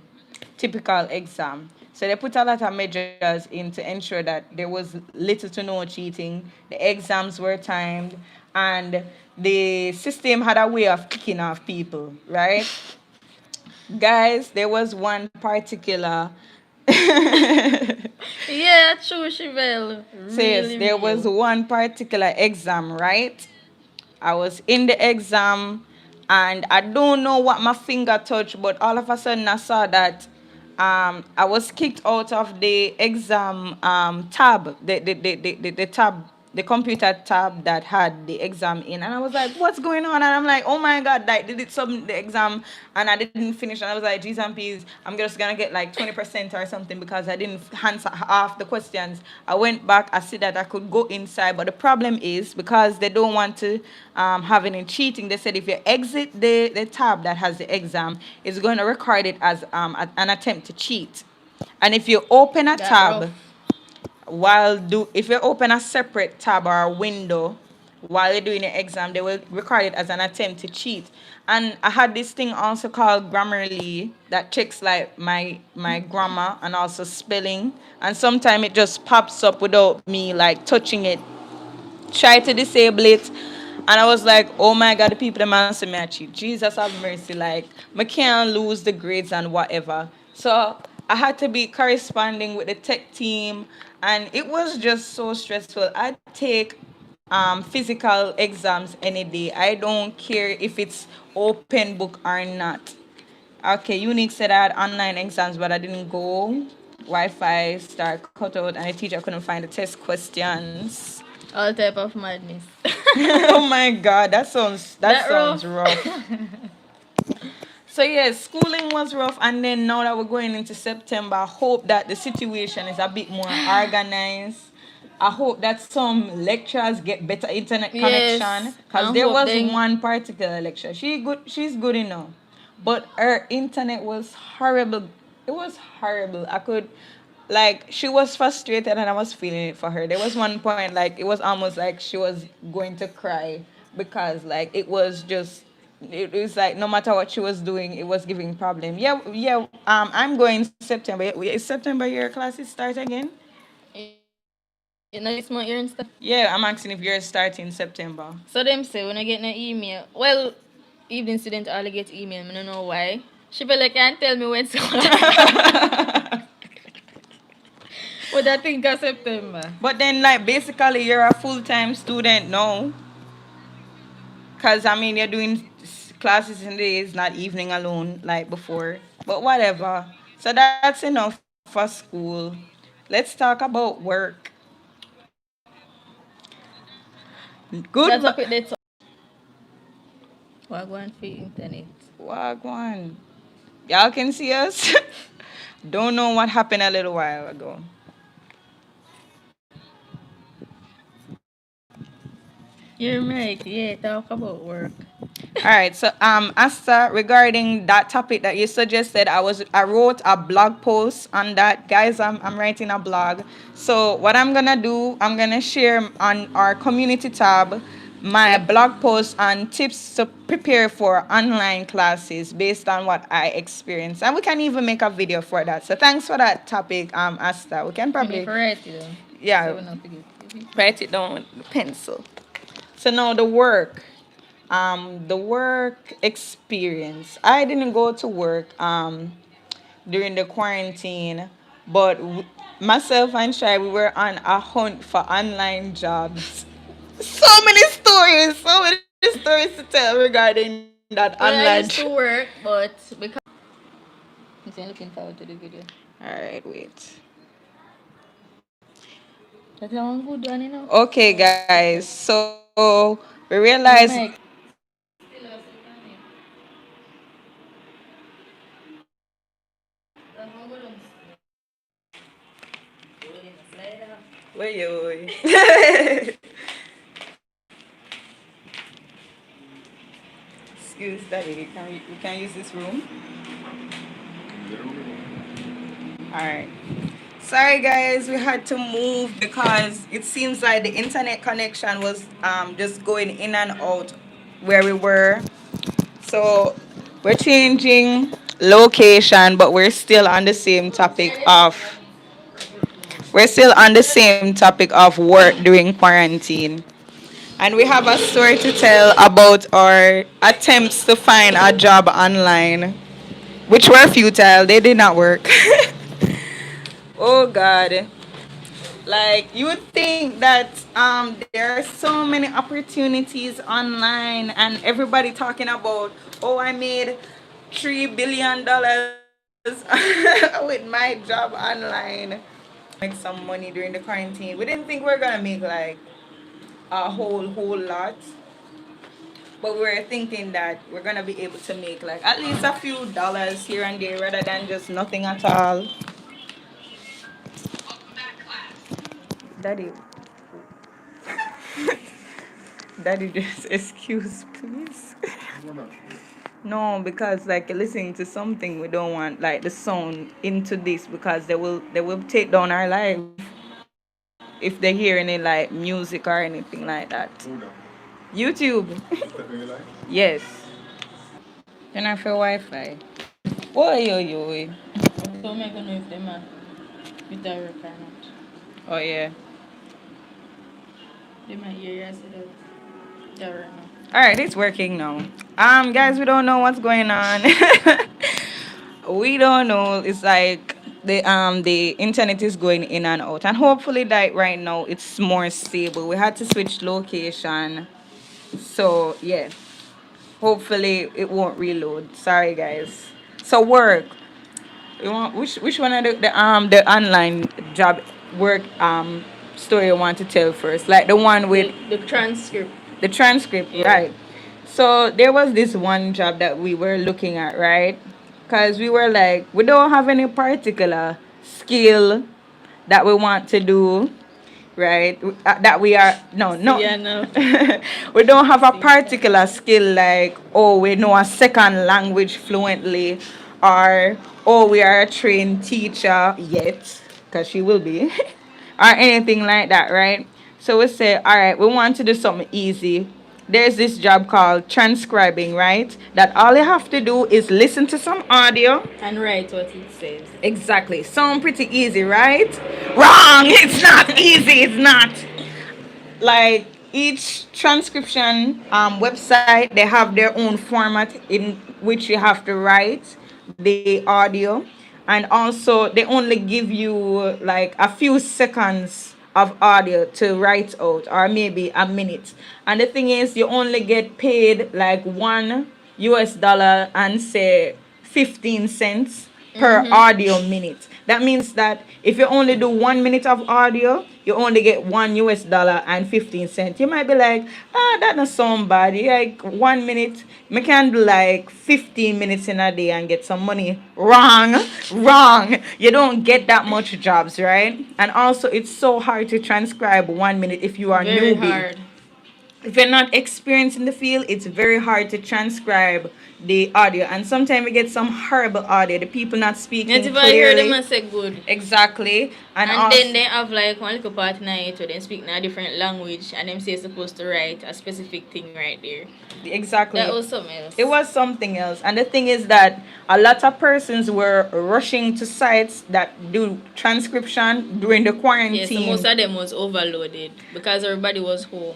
Speaker 2: typical exam. So they put a lot of measures in to ensure that there was little to no cheating, the exams were timed, and the system had a way of kicking off people, right? Guys, there was one particular
Speaker 1: Yeah, true, Chevelle.
Speaker 2: says
Speaker 1: Really
Speaker 2: there was
Speaker 1: real.
Speaker 2: one particular exam, right? I was in the exam and I don't know what my finger touched, but all of a sudden I saw that I was kicked out of the exam tab, the tab, the computer tab that had the exam in. And I was like, what's going on? And I'm like, oh my God, like, did it submit the exam and I didn't finish. And I was like, geez and peas, I'm just going to get like 20% or something because I didn't answer half the questions. I went back, I said that I could go inside. But the problem is because they don't want to have any cheating, they said if you exit the tab that has the exam, it's going to record it as an attempt to cheat. And if you open a
Speaker 1: That rough.
Speaker 2: tab, if you open a separate tab or a window while you're doing your exam, they will record it as an attempt to cheat. And I had this thing also called Grammarly that checks like my grammar and also spelling. And sometimes it just pops up without me like touching it. Try to disable it. And I was like, oh my God, the people that man say me I cheat. Jesus have mercy. Like, I can't lose the grades and whatever. So I had to be corresponding with the tech team. And it was just so stressful. I take physical exams any day. I don't care if it's open book or not. Okay, Unique said I had online exams, but I didn't go. Wi-Fi start cut out, and the teacher couldn't find the test questions.
Speaker 1: All type of madness.
Speaker 2: Oh my God, that
Speaker 1: That
Speaker 2: sounds
Speaker 1: rough.
Speaker 2: rough. So yes, schooling was rough, and then now that we're going into September, I hope that the situation is a bit more organized. I hope that some lecturers get better internet connection,
Speaker 1: Yes.
Speaker 2: cause
Speaker 1: I
Speaker 2: there
Speaker 1: hope
Speaker 2: was
Speaker 1: then
Speaker 2: one particular lecturer. She's good enough, but her internet was horrible. It was horrible. I could, like, she was frustrated, and I was feeling it for her. There was one point, like, it was almost like she was going to cry because, like, it was like no matter what she was doing, it was giving problem. Yeah, yeah. I'm going September. Is September your classes start again?
Speaker 1: You know this month you're in start.
Speaker 2: Yeah, I'm asking if you're starting September.
Speaker 1: So them say when I get an email. Well, evening student all get email. I don't know why. She feel like can't tell me when so. What I think of September.
Speaker 2: But then, like, basically, you're a full time student now. Because, I mean, you're doing classes in the days, not evening alone, like before. But whatever. So that's enough for school. Let's talk about work. Good.
Speaker 1: That's up with the top. Wagwan for internet.
Speaker 2: Wagwan. Y'all can see us. Don't know what happened a little while ago.
Speaker 1: You're right. Yeah, talk about work.
Speaker 2: All right. So Asta, regarding that topic that you suggested, I wrote a blog post on that. Guys, I'm writing a blog. So what I'm gonna do, I'm gonna share on our community tab my blog post on tips to prepare for online classes based on what I experienced. And we can even make a video for that. So thanks for that topic, Asta. We can
Speaker 1: You
Speaker 2: probably
Speaker 1: need to write it down.
Speaker 2: yeah,
Speaker 1: So we not forget.
Speaker 2: write it down with the pencil. So now the work experience. I didn't go to work during the quarantine, but myself and Shai, we were on a hunt for online jobs. So many stories to tell regarding that
Speaker 1: Well,
Speaker 2: online
Speaker 1: I used
Speaker 2: job.
Speaker 1: to work, but because I'm looking forward to the video.
Speaker 2: All right, wait.
Speaker 1: That's one good one, you know.
Speaker 2: Okay, guys. So we realized.
Speaker 1: The mic.
Speaker 2: Wait, yo. Excuse daddy, we can use this room. Alright. Sorry guys, we had to move because it seems like the internet connection was just going in and out where we were. So we're changing location, but we're still on the same topic of work during quarantine. And we have a story to tell about our attempts to find a job online, which were futile. They did not work. Oh God. Like you would think that there are so many opportunities online and everybody talking about, oh, I made $3 billion with my job online. Make some money during the quarantine. We didn't think we were gonna make like a whole lot, but we were thinking that we're gonna be able to make like at least a few dollars here and there rather than just nothing at all. Daddy, daddy, just excuse, please. No, because like listening to something we don't want like the sound into this because they will take down our life if they hear any like music or anything like that. YouTube. Yes. Can I feel Wi-Fi? Oi, oi, oi.
Speaker 1: So I'm gonna know if them are with the work or not.
Speaker 2: Oh yeah.
Speaker 1: They might hear you say that the work now.
Speaker 2: All right, it's working now. Guys, we don't know what's going on. We don't know. It's like the internet is going in and out, and hopefully, like right now, it's more stable. We had to switch location, so yeah. Hopefully, it won't reload. Sorry, guys. So work. You want which one of the online job work story you want to tell first? Like the one with
Speaker 1: The transcript.
Speaker 2: the transcript,
Speaker 1: Yeah.
Speaker 2: right? So there was this one job that we were looking at, right? Because we were like, we don't have any particular skill that we want to do, right? That we are no no.
Speaker 1: Yeah, no.
Speaker 2: We don't have a particular skill like oh we know a second language fluently, or oh we are a trained teacher yet, because she will be, or anything like that, right? So we say, all right, we want to do something easy. there's this job called transcribing, right? That all you have to do is listen to some audio.
Speaker 1: And write what it says.
Speaker 2: Exactly. Sound pretty easy, right? Wrong! It's not easy, it's not. Like each transcription website, they have their own format in which you have to write the audio, and also they only give you like a few seconds of audio to write out, or maybe a minute. And the thing is, you only get paid like $1 and say 15 cents per audio minute. That means that if you only do 1 minute of audio, you only get $1 and 15 cents. You might be like, that not sound bad. Like 1 minute, me can do like 15 minutes in a day and get some money. Wrong, wrong. You don't get that much jobs, right? And also, it's so hard to transcribe 1 minute if you are
Speaker 1: Very
Speaker 2: newbie.
Speaker 1: hard.
Speaker 2: If you're not experienced in the field, it's very hard to transcribe the audio. And sometimes we get some horrible audio, the people not speaking
Speaker 1: Not if I hear them
Speaker 2: clearly.
Speaker 1: and say good.
Speaker 2: Exactly. And
Speaker 1: And
Speaker 2: also,
Speaker 1: then they have like one little part in it where they speak in a different language and them say supposed to write a specific thing right there.
Speaker 2: exactly.
Speaker 1: That was something else.
Speaker 2: It was something else. And the thing is that a lot of persons were rushing to sites that do transcription during the
Speaker 1: Yeah, so
Speaker 2: quarantine.
Speaker 1: most of them was overloaded because everybody was home.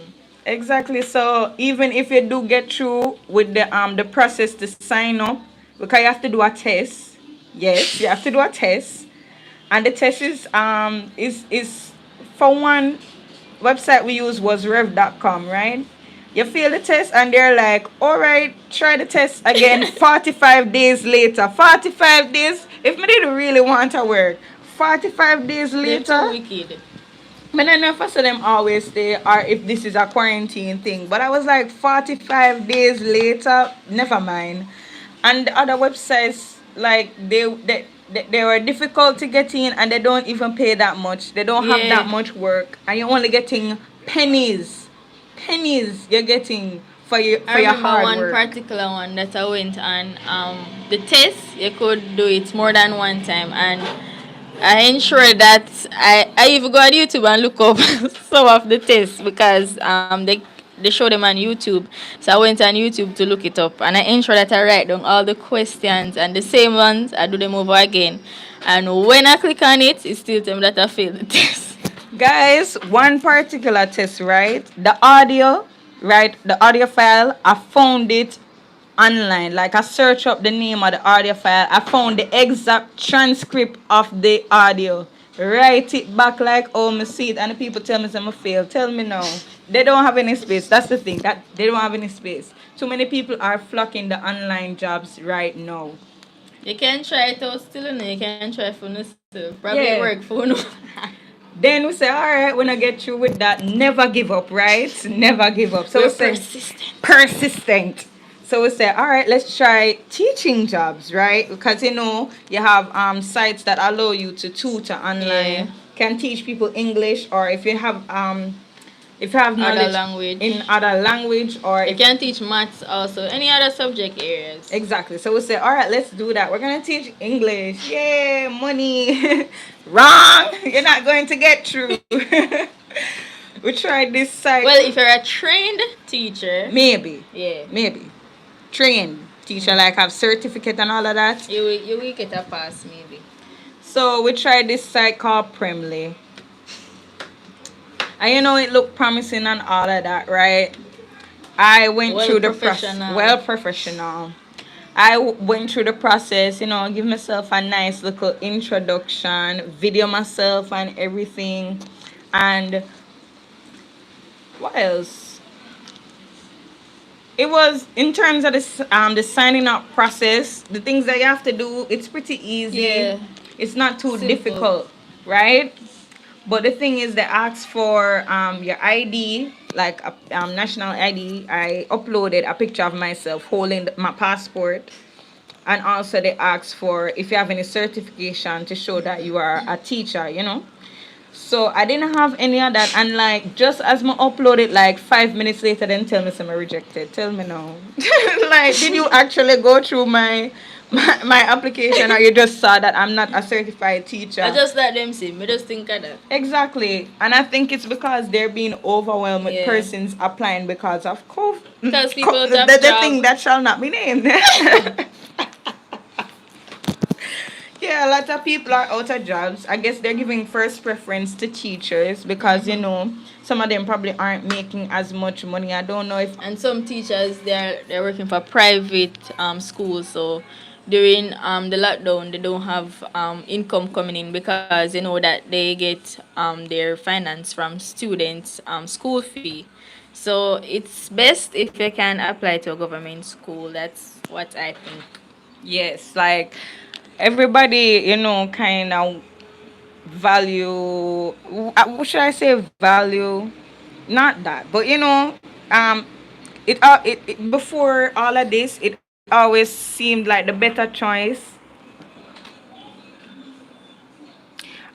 Speaker 2: Exactly. So even if you do get through with the process to sign up, because you have to do a test. Yes, you have to do a test. And the test is for one website we use was rev.com, right? You fail the test and they're like, all right, try the test again 45 days later. 45 days? If me didn't really want to work, 45 days
Speaker 1: They're too
Speaker 2: later.
Speaker 1: wicked.
Speaker 2: But I never saw them always stay, or if this is a quarantine thing. But I was like 45 days later, never mind. And the other websites, like they were difficult to get in, and they don't even pay that much. They don't have that
Speaker 1: Yeah.
Speaker 2: much work, and you're only getting pennies. Pennies you're getting for your
Speaker 1: I remember
Speaker 2: hard
Speaker 1: one
Speaker 2: work.
Speaker 1: particular one that I went on. The test you could do it more than one time, and I ensured that I even go on YouTube and look up some of the tests because they show them on YouTube. So I went on YouTube to look it up, and I ensured that I write down all the questions and the same ones. I do them over again, and when I click on it, it still tells me that I failed the test.
Speaker 2: Guys, one particular test, right? The audio, right? The audio file, I found it online. Like I search up the name of the audio file, I found the exact transcript of the audio. Write it back like oh me see it, and the people tell me I'm a fail. Tell me now. They don't have any space. That's the thing. That they don't have any space. Too many people are flocking the online jobs right now.
Speaker 1: You can try it out still, and you can try for yourself. Probably
Speaker 2: Yeah.
Speaker 1: work for no.
Speaker 2: Then we say, all right, when I get through with that, never give up, right? Never give up. So
Speaker 1: We're
Speaker 2: we say,
Speaker 1: persistent.
Speaker 2: persistent. So we say, all right, let's try teaching jobs, right? Because you have sites that allow you to tutor online,
Speaker 1: Yeah.
Speaker 2: can teach people English, or if you have knowledge
Speaker 1: language.
Speaker 2: in other language, or
Speaker 1: You
Speaker 2: if
Speaker 1: can teach maths also, any other subject areas.
Speaker 2: exactly. So we say, all right, let's do that. We're gonna teach English. Yay, money. Wrong. You're not going to get through. We tried this site.
Speaker 1: Well, if you're a trained teacher,
Speaker 2: maybe,
Speaker 1: yeah,
Speaker 2: maybe trained teacher, like have certificate and all of that.
Speaker 1: you will get a pass maybe.
Speaker 2: So we tried this site called Premly, and it looked promising and all of that, right? I went
Speaker 1: Well
Speaker 2: through the process.
Speaker 1: professional.
Speaker 2: Well professional. Went through the process, give myself a nice little introduction, video myself and everything. And what else? It was in terms of the signing up process, the things that you have to do, it's pretty easy.
Speaker 1: Yeah.
Speaker 2: It's not too
Speaker 1: Simple.
Speaker 2: difficult, right? But the thing is, they ask for your ID, like a national ID. I uploaded a picture of myself holding my passport, and also they ask for if you have any certification to show that you are a teacher. So I didn't have any of that, and like just as I upload it, like 5 minutes later, then tell me some rejected. Tell me now, like did you actually go through my application, or you just saw that I'm not a certified
Speaker 1: I
Speaker 2: teacher?
Speaker 1: just let them see. Me just think of that.
Speaker 2: Exactly, and I think it's because they're being overwhelmed with
Speaker 1: Yeah.
Speaker 2: persons applying because of COVID.
Speaker 1: Because people
Speaker 2: The,
Speaker 1: have
Speaker 2: the thing
Speaker 1: job.
Speaker 2: that shall not be named. Yeah, a lot of people are out of jobs. I guess they're giving first preference to teachers because some of them probably aren't making as much money. I don't know if
Speaker 1: And some teachers they're working for private schools, so during the lockdown they don't have income coming in because you know that they get their finance from students school fee. So it's best if you can apply to a government school. That's what I think.
Speaker 2: yes, like everybody, kind of value. What should I say? Value, not that, but um, it before all of this, it always seemed like the better choice.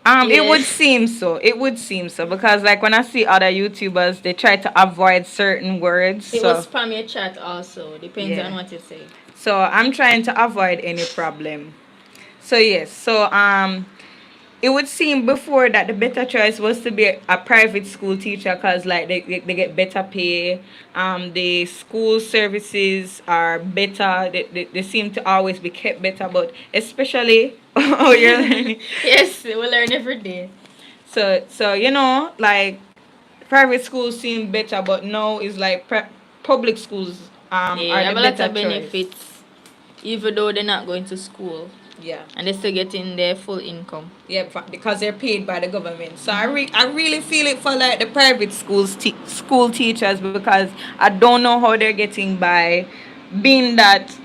Speaker 2: It
Speaker 1: Yeah.
Speaker 2: would seem so. It would seem so because, like, when I see other YouTubers, they try to avoid certain words.
Speaker 1: It will
Speaker 2: So,
Speaker 1: spam your chat also. Depends on
Speaker 2: yeah.
Speaker 1: what you say.
Speaker 2: So I'm trying to avoid any problem. So yes. So it would seem before that the better choice was to be a private school teacher because like they get better pay. The school services are better. They seem to always be kept better, but especially oh you're learning.
Speaker 1: Yes, we learn every day.
Speaker 2: So like private schools seem better, but now it's like public schools
Speaker 1: Yeah,
Speaker 2: are the
Speaker 1: have a lot
Speaker 2: better
Speaker 1: of
Speaker 2: choice.
Speaker 1: benefits, even though they're not going to school
Speaker 2: Yeah.
Speaker 1: and they're still getting their full income.
Speaker 2: Yeah, because they're paid by the government. So I really feel it for like the private school teachers because I don't know how they're getting by, being that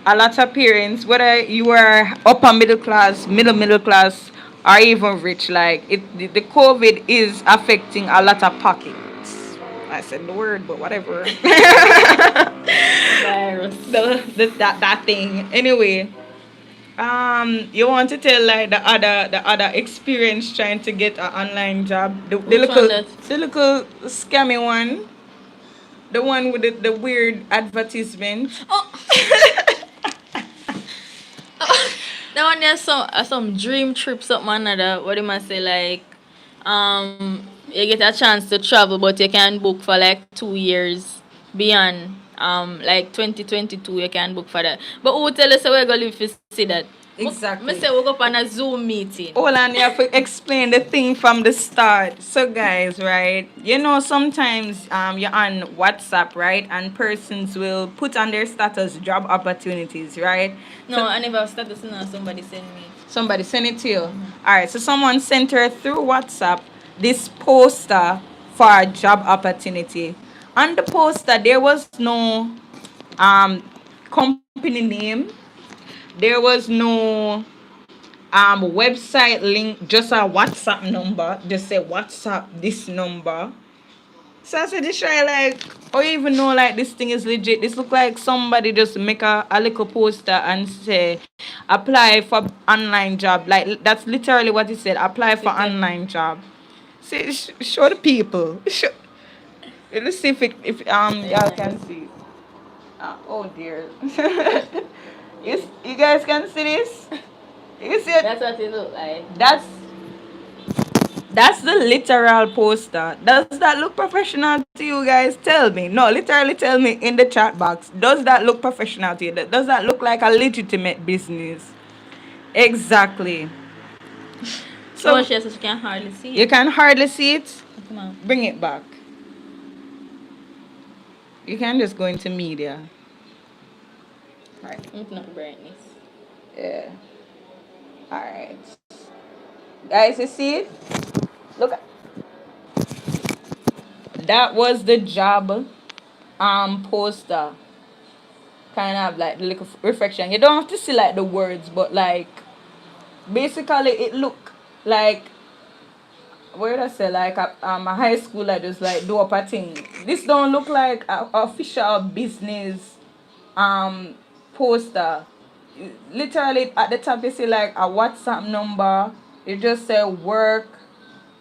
Speaker 2: a lot of parents, whether you are upper middle class, or even rich, like the COVID is affecting a lot of pockets. I said the word, but whatever.
Speaker 1: Virus.
Speaker 2: That thing. Anyway, you want to tell like the other experience trying to get an online job? The
Speaker 1: Which one
Speaker 2: little
Speaker 1: that?
Speaker 2: the little scammy one, the one with the weird advertisement.
Speaker 1: Oh, that one there's some dream trip something another. What do you say like you get a chance to travel but you can book for like 2 years beyond like 2022 you can book for that. But who tell us we're gonna live to see that? Me
Speaker 2: Exactly.
Speaker 1: say we go up on a Zoom meeting.
Speaker 2: Hold on, you have to explain the thing from the start. So, guys, right? Sometimes you're on WhatsApp, right? And persons will put on their status job opportunities, right?
Speaker 1: No, I never started to know somebody send me.
Speaker 2: Somebody send it to you. All right. So someone sent her through WhatsApp this poster for a job opportunity. On the poster, there was no company name. There was no website link. Just a WhatsApp number. Just say WhatsApp this number. So I said, this try like, or you even know like this thing is legit. This look like somebody just make a little poster and say, apply for online job. Like that's literally what it said. Apply for online job. See, show the people. Let's see if y'all can see. Oh dear. You guys can see this? You see it?
Speaker 1: That's what it look like.
Speaker 2: That's the literal poster. Does that look professional to you guys? Tell me. No, literally tell me in the chat box. Does that look professional to you? Does that look like a legitimate business? Exactly.
Speaker 1: So
Speaker 2: So
Speaker 1: she says she can hardly see
Speaker 2: you
Speaker 1: it.
Speaker 2: can hardly see it.
Speaker 1: Come on.
Speaker 2: Bring it back. You can just go into media. Right.
Speaker 1: Open up brightness.
Speaker 2: Yeah. Alright. Guys, you see it? Look at that was the job poster. Kind of like the little reflection. You don't have to see like the words, but like basically it look like, what did I say, like a high school that just like do up a thing. This don't look like a official business um poster. Literally at the top you see like a WhatsApp number. You just say work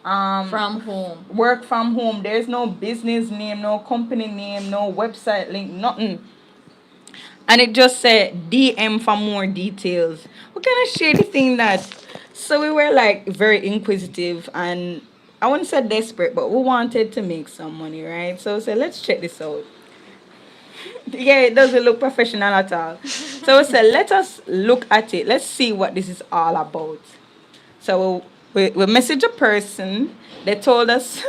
Speaker 1: From home.
Speaker 2: work from home. There's no business name, no company name, no website link, nothing. And it just said DM for more details. What kind of shady thing that? So we were like very inquisitive and I wouldn't say desperate, but we wanted to make some money, right? So we said, let's check this out. Yeah, it doesn't look professional at all. So we said, let us look at it. Let's see what this is all about. So we messaged a person. They told us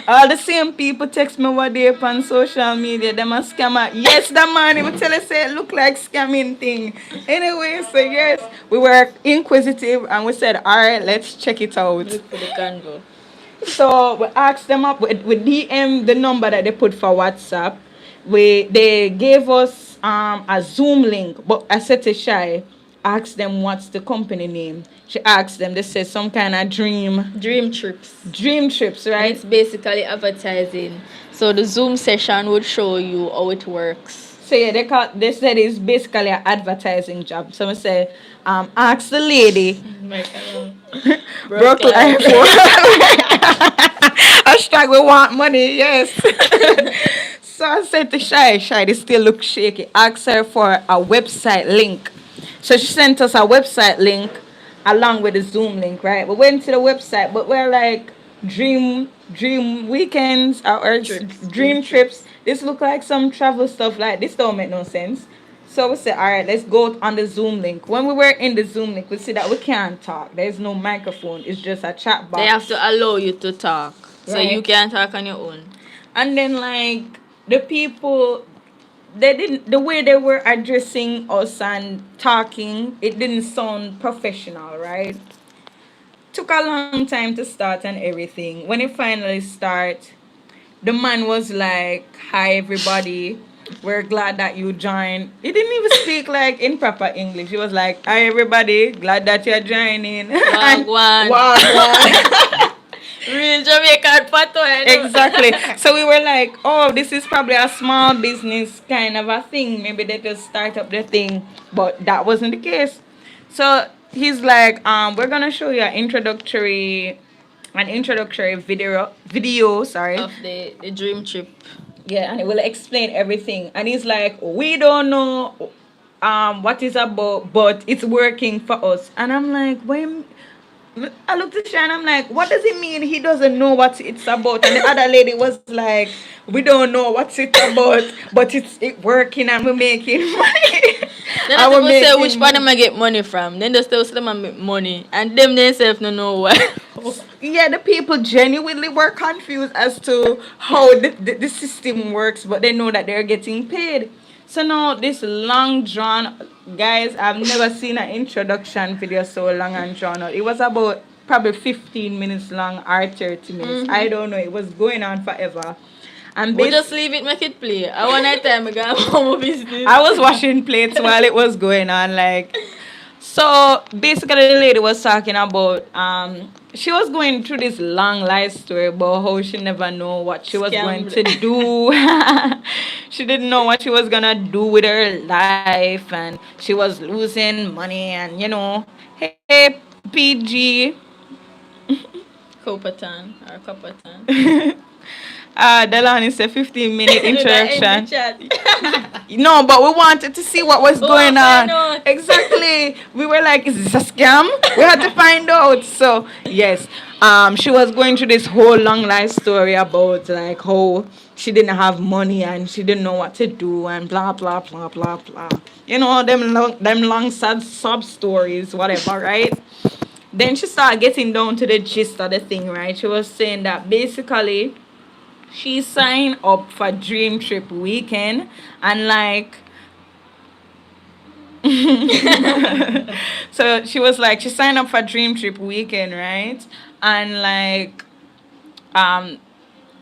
Speaker 2: all the same people text me what they up on social media. Them a scammer. Yes, the man we tell us say it look like scamming thing. Anyway, so yes, we were inquisitive and we said, all right, let's check it out.
Speaker 1: Look for the convo.
Speaker 2: So we asked them up. We DM the number that they put for WhatsApp. They gave us a Zoom link, but I said to Shy, ask them what's the company name. She asked them. They said some kind of
Speaker 1: Dream trips.
Speaker 2: dream trips,
Speaker 1: And
Speaker 2: right?
Speaker 1: it's basically advertising. So the Zoom session would show you how it works.
Speaker 2: So yeah, they said it's basically an advertising job. So I say, ask the lady. Broke life. Hashtag we want money, yes. So I said to Shy, this still looks shaky. Ask her for a website link. So she sent us a website link along with the Zoom link, right? We went to the website, but we're like dream weekends or
Speaker 1: Trips.
Speaker 2: dream trips. This look like some travel stuff. Like this don't make no sense. So we said, all right, let's go on the Zoom link. When we were in the Zoom link, we see that we can't talk. There's no microphone. It's just a chat box.
Speaker 1: They have to allow you to talk. So
Speaker 2: Right.
Speaker 1: you can talk on your own.
Speaker 2: And then like the people, they didn't, the way they were addressing us and talking, it didn't sound professional, right? Took a long time to start and everything. When it finally start, the man was like, hi everybody, we're glad that you joined. He didn't even speak like in proper English. He was like, hi everybody, glad that you're joining.
Speaker 1: Wagwan.
Speaker 2: Wagwan.
Speaker 1: Real Jamaican pato.
Speaker 2: Exactly. So we were like, oh, this is probably a small business kind of a thing. Maybe they just start up their thing. But that wasn't the case. So he's like, we're gonna show you an introductory video, sorry.
Speaker 1: Of the dream trip.
Speaker 2: Yeah, and it will explain everything. And he's like, we don't know what it's about, but it's working for us. And I'm like, when I looked at Shan, I'm like, what does it mean he doesn't know what it's about? And the other lady was like, we don't know what it's about, but it's working and we're making money.
Speaker 1: Then
Speaker 2: And
Speaker 1: people
Speaker 2: we're
Speaker 1: say
Speaker 2: making
Speaker 1: which part them I get money from. Then they still say them I make money. And them themselves don't know why.
Speaker 2: Yeah, the people genuinely were confused as to how the system works, but they know that they're getting paid. So now this long drawn, guys, I've never seen an introduction video so long and drawn out. It was about probably 15 minutes long or 30 minutes. I don't know. It was going on forever. And
Speaker 1: We just leave it, make it play. I want that time I got home business.
Speaker 2: I was washing plates while it was going on, like. So basically, the lady was talking about she was going through this long life story about how she never know what she was going to do. She didn't know what she was gonna do with her life, and she was losing money, and hey PG.
Speaker 1: Copatan or Copatan.
Speaker 2: Delani said 15-minute
Speaker 1: In
Speaker 2: introduction.
Speaker 1: the chat.
Speaker 2: No, but we wanted to see what was going
Speaker 1: find
Speaker 2: on.
Speaker 1: out.
Speaker 2: Exactly. We were like, is this a scam? We had to find out. So yes, she was going through this whole long life story about like how she didn't have money and she didn't know what to do and blah blah blah blah blah. Them long sad sub stories, whatever, right? Then she started getting down to the gist of the thing, right? She was saying that basically she signed up for Dream Trip Weekend and like so she was like she signed up for Dream Trip Weekend, right? And like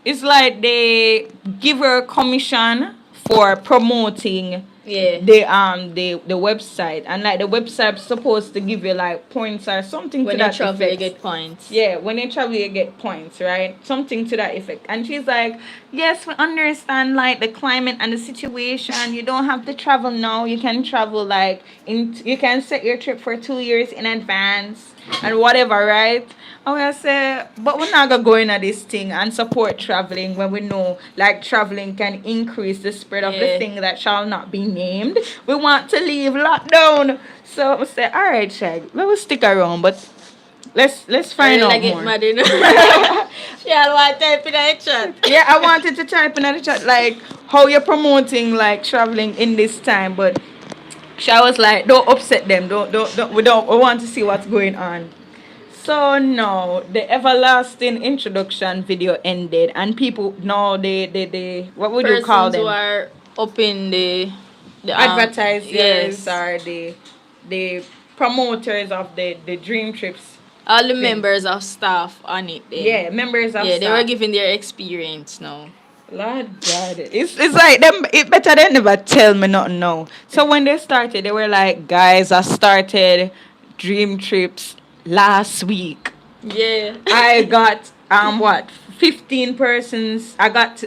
Speaker 2: it's like they give her a commission for promoting
Speaker 1: Yeah.
Speaker 2: the website, and like the website's supposed to give you like points or something
Speaker 1: When
Speaker 2: to
Speaker 1: you
Speaker 2: that
Speaker 1: travel, you
Speaker 2: effect.
Speaker 1: get points.
Speaker 2: Yeah, when you travel, you get points, right? Something to that effect. And she's like, yes, we understand like the climate and the situation. You don't have to travel now. You can travel like you can set your trip for 2 years in advance and whatever, right? And we say, but we're not gonna go into this thing and support traveling when we know like traveling can increase the spread of the
Speaker 1: Yeah.
Speaker 2: thing that shall not be named. We want to leave lockdown. So we say, all right, Shag, we will stick around, but let's
Speaker 1: I
Speaker 2: find
Speaker 1: really
Speaker 2: out
Speaker 1: get
Speaker 2: more.
Speaker 1: mad, you know. She all want type in the chat.
Speaker 2: Yeah, I wanted to type in the chat like how you're promoting like traveling in this time, but she was like, don't upset them. We want to see what's going on. So now the everlasting introduction video ended, and people now they what would you call
Speaker 1: Persons who
Speaker 2: them?
Speaker 1: are up in the
Speaker 2: Advertisers
Speaker 1: yes.
Speaker 2: or the promoters of the dream trips
Speaker 1: All the
Speaker 2: thing.
Speaker 1: members of staff on it then.
Speaker 2: Yeah, members of
Speaker 1: Yeah, they were
Speaker 2: staff.
Speaker 1: giving their experience now.
Speaker 2: Lord God, it's like them. It better they never tell me nothing now. So when they started, they were like, "Guys, I started Dream Trips last week.
Speaker 1: Yeah.
Speaker 2: I got what 15 persons. I got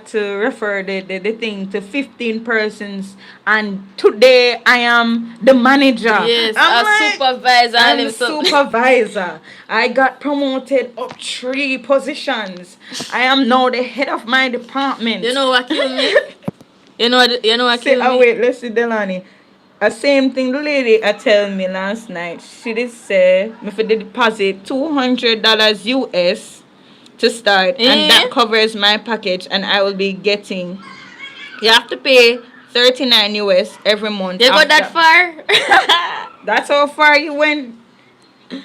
Speaker 2: to refer the thing to 15 persons, and today I am the manager.
Speaker 1: Yes,
Speaker 2: I'm
Speaker 1: a
Speaker 2: like,
Speaker 1: supervisor and
Speaker 2: I'm
Speaker 1: him
Speaker 2: the
Speaker 1: so
Speaker 2: supervisor. I got promoted up 3 positions. I am now the head of my department.
Speaker 1: you know what killed me? You know what
Speaker 2: Say,
Speaker 1: killed
Speaker 2: oh
Speaker 1: me?
Speaker 2: wait, let's see Delani. The same thing the lady tell me last night. She did say me for the deposit $200 US to start, and that
Speaker 1: Eh?
Speaker 2: covers my package, and I will be getting. You have to pay 39 US every month.
Speaker 1: You got that
Speaker 2: after.
Speaker 1: far?
Speaker 2: That's how far you went.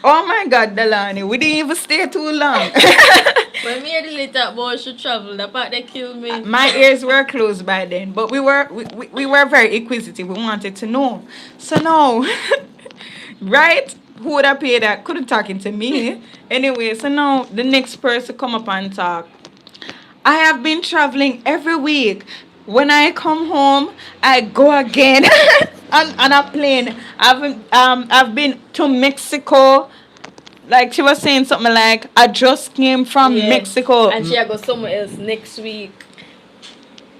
Speaker 2: Oh my God, Delani, we didn't even stay too long.
Speaker 1: When me hear the little about she travel, the part that killed me.
Speaker 2: My ears were closed by then, but we were very inquisitive. We wanted to know. So now, right? Who would have paid that? Couldn't talking to me. Anyway, so now the next person come up and talk. I have been traveling every week. When I come home, I go again on a plane. I've been to Mexico. Like she was saying something like, I just came from
Speaker 1: Yeah.
Speaker 2: Mexico.
Speaker 1: And she go somewhere else next week.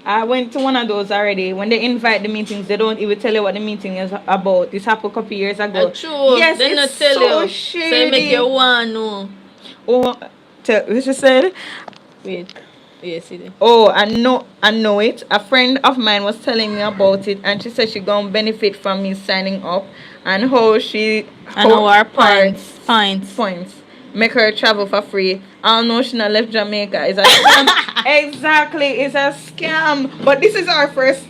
Speaker 2: I went to one of those already. When they invite the meetings, they don't even tell you what the meeting is about. This happened a couple years ago.
Speaker 1: True.
Speaker 2: Yes,
Speaker 1: They not
Speaker 2: it's
Speaker 1: tell
Speaker 2: so
Speaker 1: you.
Speaker 2: shady.
Speaker 1: So you make you want know.
Speaker 2: Oh, what she said?
Speaker 1: Wait. Yes, see there.
Speaker 2: Oh, I know it. A friend of mine was telling me about it, and she said she gonna benefit from me signing up, and how she
Speaker 1: And our points.
Speaker 2: make her travel for free. I don't know she not left Jamaica. It's a scam. Exactly, it's a scam. But this is our first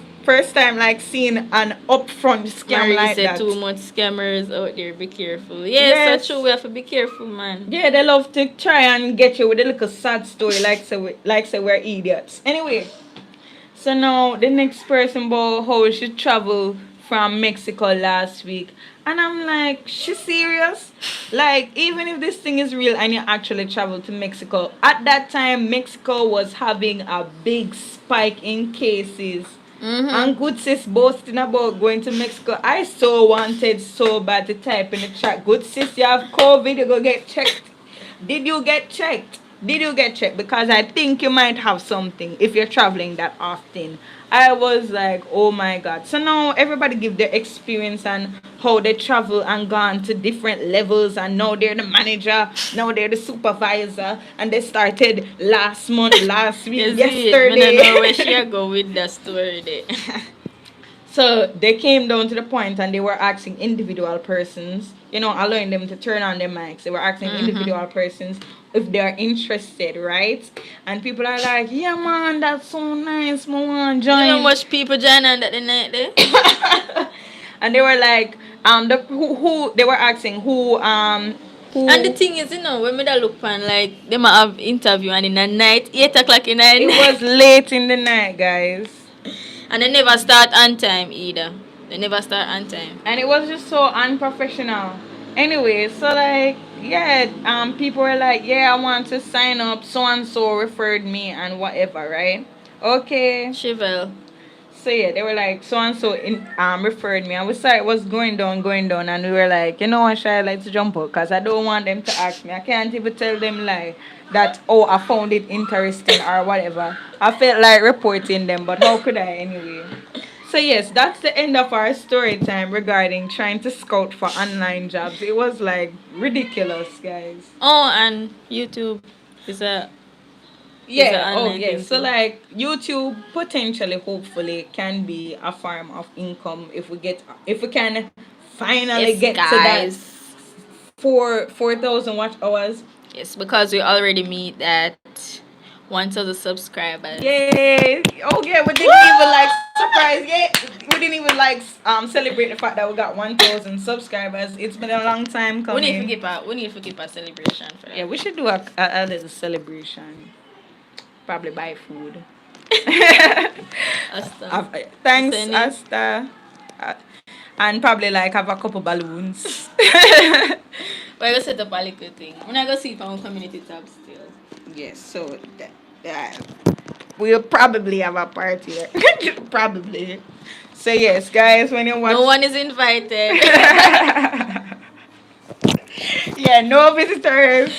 Speaker 2: time like seeing an upfront scam
Speaker 1: Marie
Speaker 2: like
Speaker 1: said
Speaker 2: that.
Speaker 1: too much scammers out there. Be careful. Yes,
Speaker 2: Yes.
Speaker 1: so true. We have to be careful, man.
Speaker 2: Yeah, they love to try and get you with a little sad story, like say we're idiots. Anyway, so now the next person about how she traveled from Mexico last week, and I'm like, she serious? Like, even if this thing is real and you actually travel to Mexico, at that time Mexico was having a big spike in cases.
Speaker 1: Mm-hmm.
Speaker 2: And good sis boasting about going to Mexico. I so wanted so bad to type in the chat. Good sis, you have COVID, you go get checked. Did you get checked? Did you get checked? Because I think you might have something if you're traveling that often. I was like, oh my God. So now everybody give their experience and how they travel and gone to different levels, and now they're the manager, now they're the supervisor, and they started last month, last week,
Speaker 1: You see it?
Speaker 2: yesterday.
Speaker 1: I don't know where she go with that story there.
Speaker 2: So they came down to the point and they were asking individual persons, allowing them to turn on their mics. They were asking individual persons if they are interested, right? And people are like, yeah, man, that's so nice, I want to
Speaker 1: You
Speaker 2: join.
Speaker 1: know how much people join on that the night there?
Speaker 2: And they were like, who they were asking who.
Speaker 1: And the thing is, when me da look pan, like, they might have interview and in the night, 8 o'clock in the night.
Speaker 2: It was late in the night, guys.
Speaker 1: And they never start on time either. They never start on time.
Speaker 2: And it was just so unprofessional. Anyway, so like, yeah, people were like, yeah, I want to sign up. So and so referred me and whatever, right? Okay.
Speaker 1: Chevelle.
Speaker 2: So yeah, they were like, so and so referred me, and we saw it was going down, and we were like, you know what, I'd like to jump out, cause I don't want them to ask me. I can't even tell them like that. Oh, I found it interesting or whatever. I felt like reporting them, but how could I anyway? So yes, that's the end of our story time regarding trying to scout for online jobs. It was like ridiculous, guys.
Speaker 1: Oh, and YouTube is a
Speaker 2: Yeah,
Speaker 1: an
Speaker 2: oh
Speaker 1: online
Speaker 2: yeah.
Speaker 1: thing
Speaker 2: So
Speaker 1: too.
Speaker 2: like YouTube potentially hopefully can be a form of income if we can finally
Speaker 1: Yes,
Speaker 2: get to that
Speaker 1: guys.
Speaker 2: 4,000 watch hours.
Speaker 1: Yes, because we already meet that 1,000 subscribers.
Speaker 2: Yay! Oh yeah, we didn't even like surprise. Yeah, we didn't even like celebrate the fact that we got 1,000 subscribers. It's been a long time coming.
Speaker 1: We need to keep a celebration for
Speaker 2: Yeah,
Speaker 1: that.
Speaker 2: we should do a little celebration. Probably buy food.
Speaker 1: Asta.
Speaker 2: Thanks,
Speaker 1: Send it.
Speaker 2: Asta. Uh, and probably like have a couple balloons.
Speaker 1: We're gonna set up a little thing. We're not gonna see it on community tab still.
Speaker 2: Yes, so that we'll probably have a party. Probably. So yes, guys, when you watch.
Speaker 1: No one is invited.
Speaker 2: Yeah, no visitors.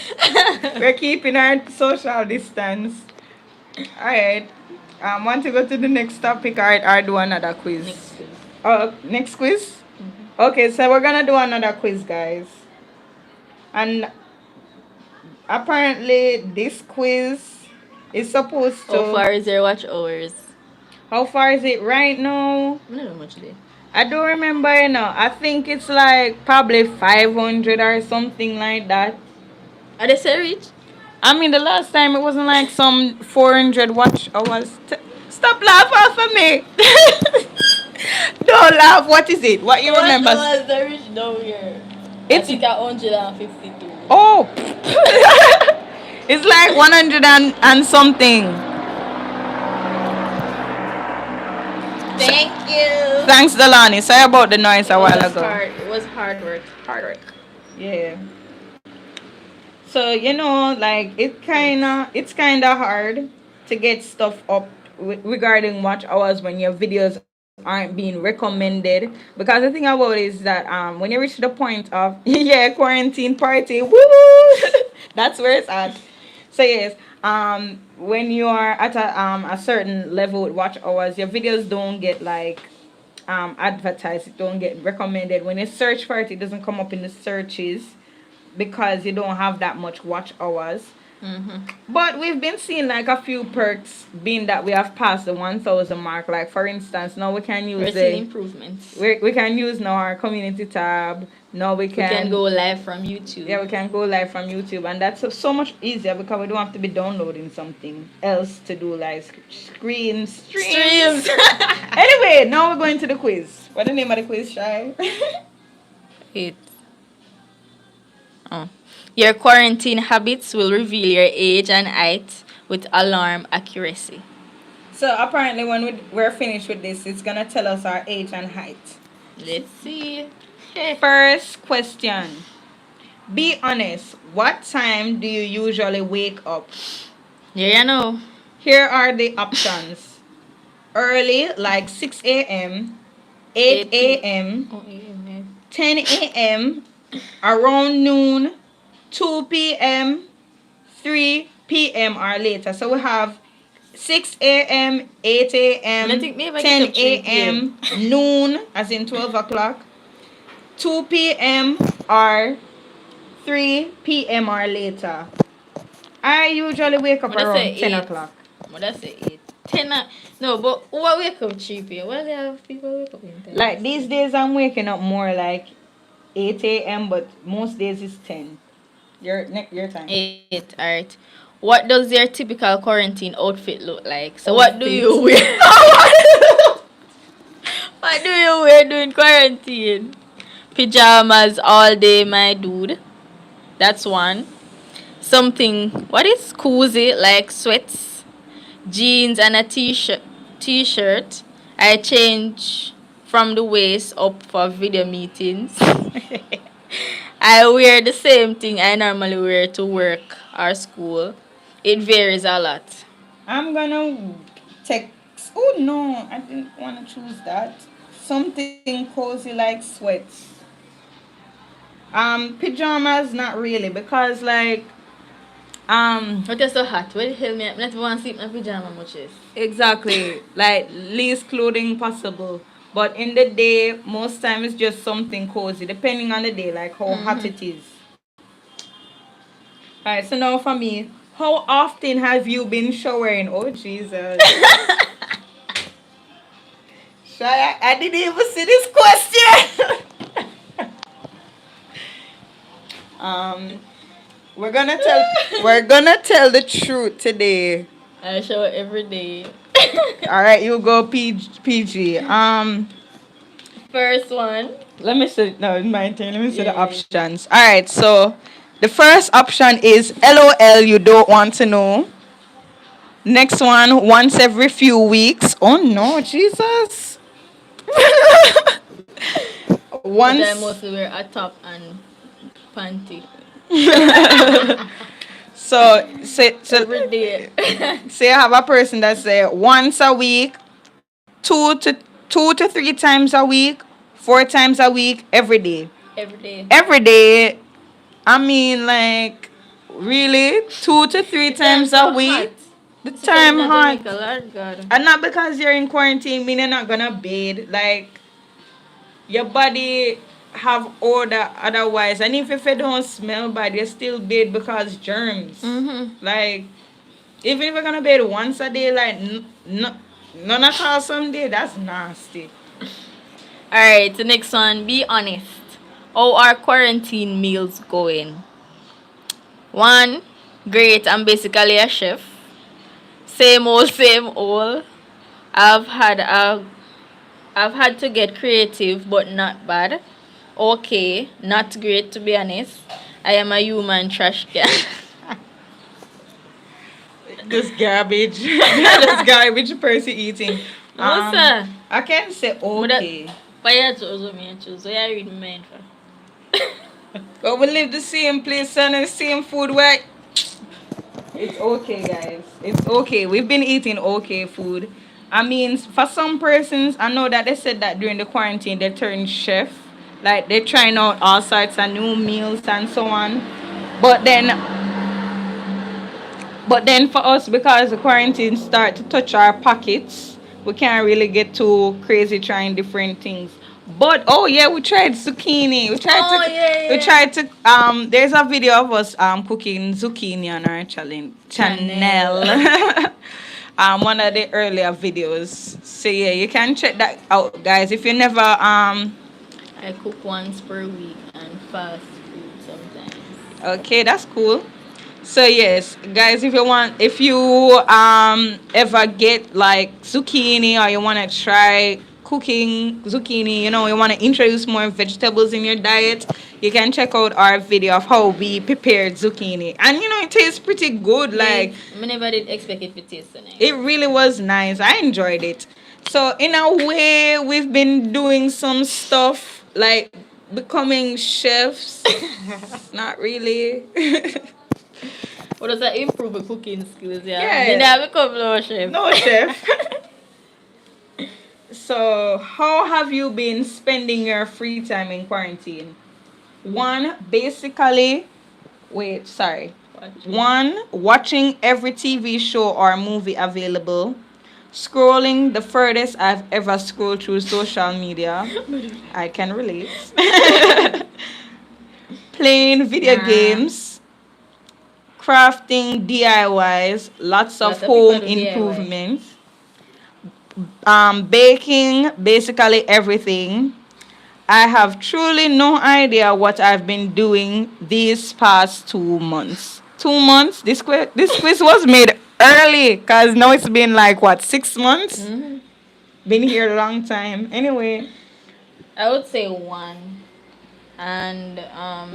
Speaker 2: We're keeping our social distance. Alright. Want to go to the next topic or do another quiz?
Speaker 1: Next quiz.
Speaker 2: Next quiz? Okay, so we're gonna do another quiz, guys. And apparently this quiz is supposed to.
Speaker 1: How far is your watch hours?
Speaker 2: How far is it right now?
Speaker 1: I don't know much there.
Speaker 2: I don't remember, you know. I think it's like probably 500 or something like that.
Speaker 1: Are they say reach?
Speaker 2: I mean, the last time it wasn't like some 400 watch hours. Stop laughing off of me. Don't laugh. What is it? What you remember?
Speaker 1: What was the reach down here?
Speaker 2: It's-
Speaker 1: I think at 152.
Speaker 2: Oh. It's like 100 and something.
Speaker 1: Thank you.
Speaker 2: Thanks, Delani. Sorry about the noise a while ago.
Speaker 1: It was hard work. Hard work.
Speaker 2: Yeah. So you know, like it's kinda hard to get stuff up regarding watch hours when your videos aren't being recommended, because the thing about it is that when you reach the point of yeah, quarantine party, woo, that's where it's at. So yes, when you are at a certain level with watch hours, your videos don't get like advertised, it don't get recommended. When you search for it, it doesn't come up in the searches because you don't have that much watch hours. But we've been seeing like a few perks being that we have passed the 1,000 mark. Like for instance, now we can use
Speaker 1: We're seeing improvements.
Speaker 2: we can use now our community tab. Now we
Speaker 1: We can go live from YouTube.
Speaker 2: yeah, we can go live from YouTube, and that's so much easier because we don't have to be downloading something else to do like streams. Anyway, now we're going to the quiz. What's the name of the quiz, Shy?
Speaker 1: Wait. Oh. Your quarantine habits will reveal your age and height with alarm accuracy.
Speaker 2: So apparently, when we're finished with this, it's gonna tell us our age and height.
Speaker 1: Let's see.
Speaker 2: First question. Be honest. What time do you usually wake up?
Speaker 1: Yeah, you know.
Speaker 2: Here are the options. Early, like 6 a.m., 8 a.m.,
Speaker 1: Oh, yeah.
Speaker 2: 10 a.m., around noon, 2 p.m., 3 p.m. or later. So we have 6 a.m., 8 a.m.,
Speaker 1: I think maybe I
Speaker 2: 10
Speaker 1: get up 3
Speaker 2: a.m., noon, as in 12 o'clock, 2 p.m. or 3 p.m. or later. I usually wake up
Speaker 1: What I say,
Speaker 2: around 10
Speaker 1: 8?
Speaker 2: o'clock.
Speaker 1: What I say 8. 10 no, but what wake up 3 p.m.? Why they have people wake up in 10?
Speaker 2: Like these days, I'm waking up more like 8 a.m., but most days it's 10. Your time.
Speaker 1: 8. Alright. What does your typical quarantine outfit look like? So what do you wear? What do you wear during quarantine? Pajamas all day, my dude. That's one. Something, what is cozy, like sweats, jeans and a t-shirt. I change from the waist up for video meetings. I wear the same thing I normally wear to work or school. It varies a lot.
Speaker 2: I'm gonna take. Oh no, I didn't want to choose that. Something cozy like sweats. Pajamas, not really, because like
Speaker 1: But it's so hot. Well, hell me, I not want to sleep in my pajama muches.
Speaker 2: Exactly. Like least clothing possible. But in the day, most time it's just something cozy, depending on the day, like how hot it is. Alright, so now for me, how often have you been showering? Oh Jesus. Shy, I didn't even see this question. um we're gonna tell the truth today.
Speaker 1: I shower every day.
Speaker 2: Alright, you go PG.
Speaker 1: First one.
Speaker 2: Let me see. No, it's my turn. Let me see the
Speaker 1: Yeah.
Speaker 2: options. All right. So the first option is LOL. You don't want to know. Next one, once every few weeks. Oh no, Jesus.
Speaker 1: But I
Speaker 2: Once.
Speaker 1: mostly wear a top and panty.
Speaker 2: So say
Speaker 1: Every day.
Speaker 2: say I have a person that say once a week, two to three times a week, four times a week, every day.
Speaker 1: Every day.
Speaker 2: Every day. I mean, like, really, two to three times a week. The time hot,
Speaker 1: Lord God.
Speaker 2: and not because you're in quarantine, mean you're not gonna bathe. Like, your body have odor otherwise, and if you don't smell bad, you still bathe because germs. Like, even if you're gonna bathe once a day, like, none at all someday, that's nasty.
Speaker 1: Alright, the next one. Be honest. How are quarantine meals going? One, great. I'm basically a chef. Same old, same old. I've had a I've had to get creative, but not bad. Okay, not great to be honest. I am a human trash can.
Speaker 2: This garbage, this garbage person eating.
Speaker 1: No, sir.
Speaker 2: I can say okay.
Speaker 1: But you choose me, choose. So you read my mind for.
Speaker 2: But we live the same place and the same food where it's okay, guys. It's okay. We've been eating okay food. I mean, for some persons, I know that they said that during the quarantine they turned chef. Like they're trying out all sorts of new meals and so on. But then for us, because the quarantine start to touch our pockets, we can't really get too crazy trying different things. But oh yeah, we tried zucchini. We tried to there's a video of us cooking zucchini on our channel. One of the earlier videos. So yeah, you can check that out, guys. If you never
Speaker 1: I cook once per week and fast food sometimes.
Speaker 2: okay, that's cool. So yes, guys, if you ever get like zucchini or you want to try cooking zucchini, you want to introduce more vegetables in your diet, you can check out our video of how we prepared zucchini. And it tastes pretty good. Like
Speaker 1: I never did expect it to taste so nice.
Speaker 2: it really was nice. I enjoyed it. So in a way, we've been doing some stuff like becoming chefs. Not really.
Speaker 1: What does that improve the cooking skills? Yeah.
Speaker 2: Yeah.
Speaker 1: Did I become no chef?
Speaker 2: No, chef. So, how have you been spending your free time in quarantine? One, basically, wait, sorry. One, watching every TV show or movie available. Scrolling the furthest I've ever scrolled through social media. I can relate. Playing video games. Crafting DIYs. Lots of home improvements. Baking, basically everything. I have truly no idea what I've been doing these past 2 months. 2 months? This quiz was made early because now it's been like, what, 6 months? Been here a long time. Anyway.
Speaker 1: I would say one. And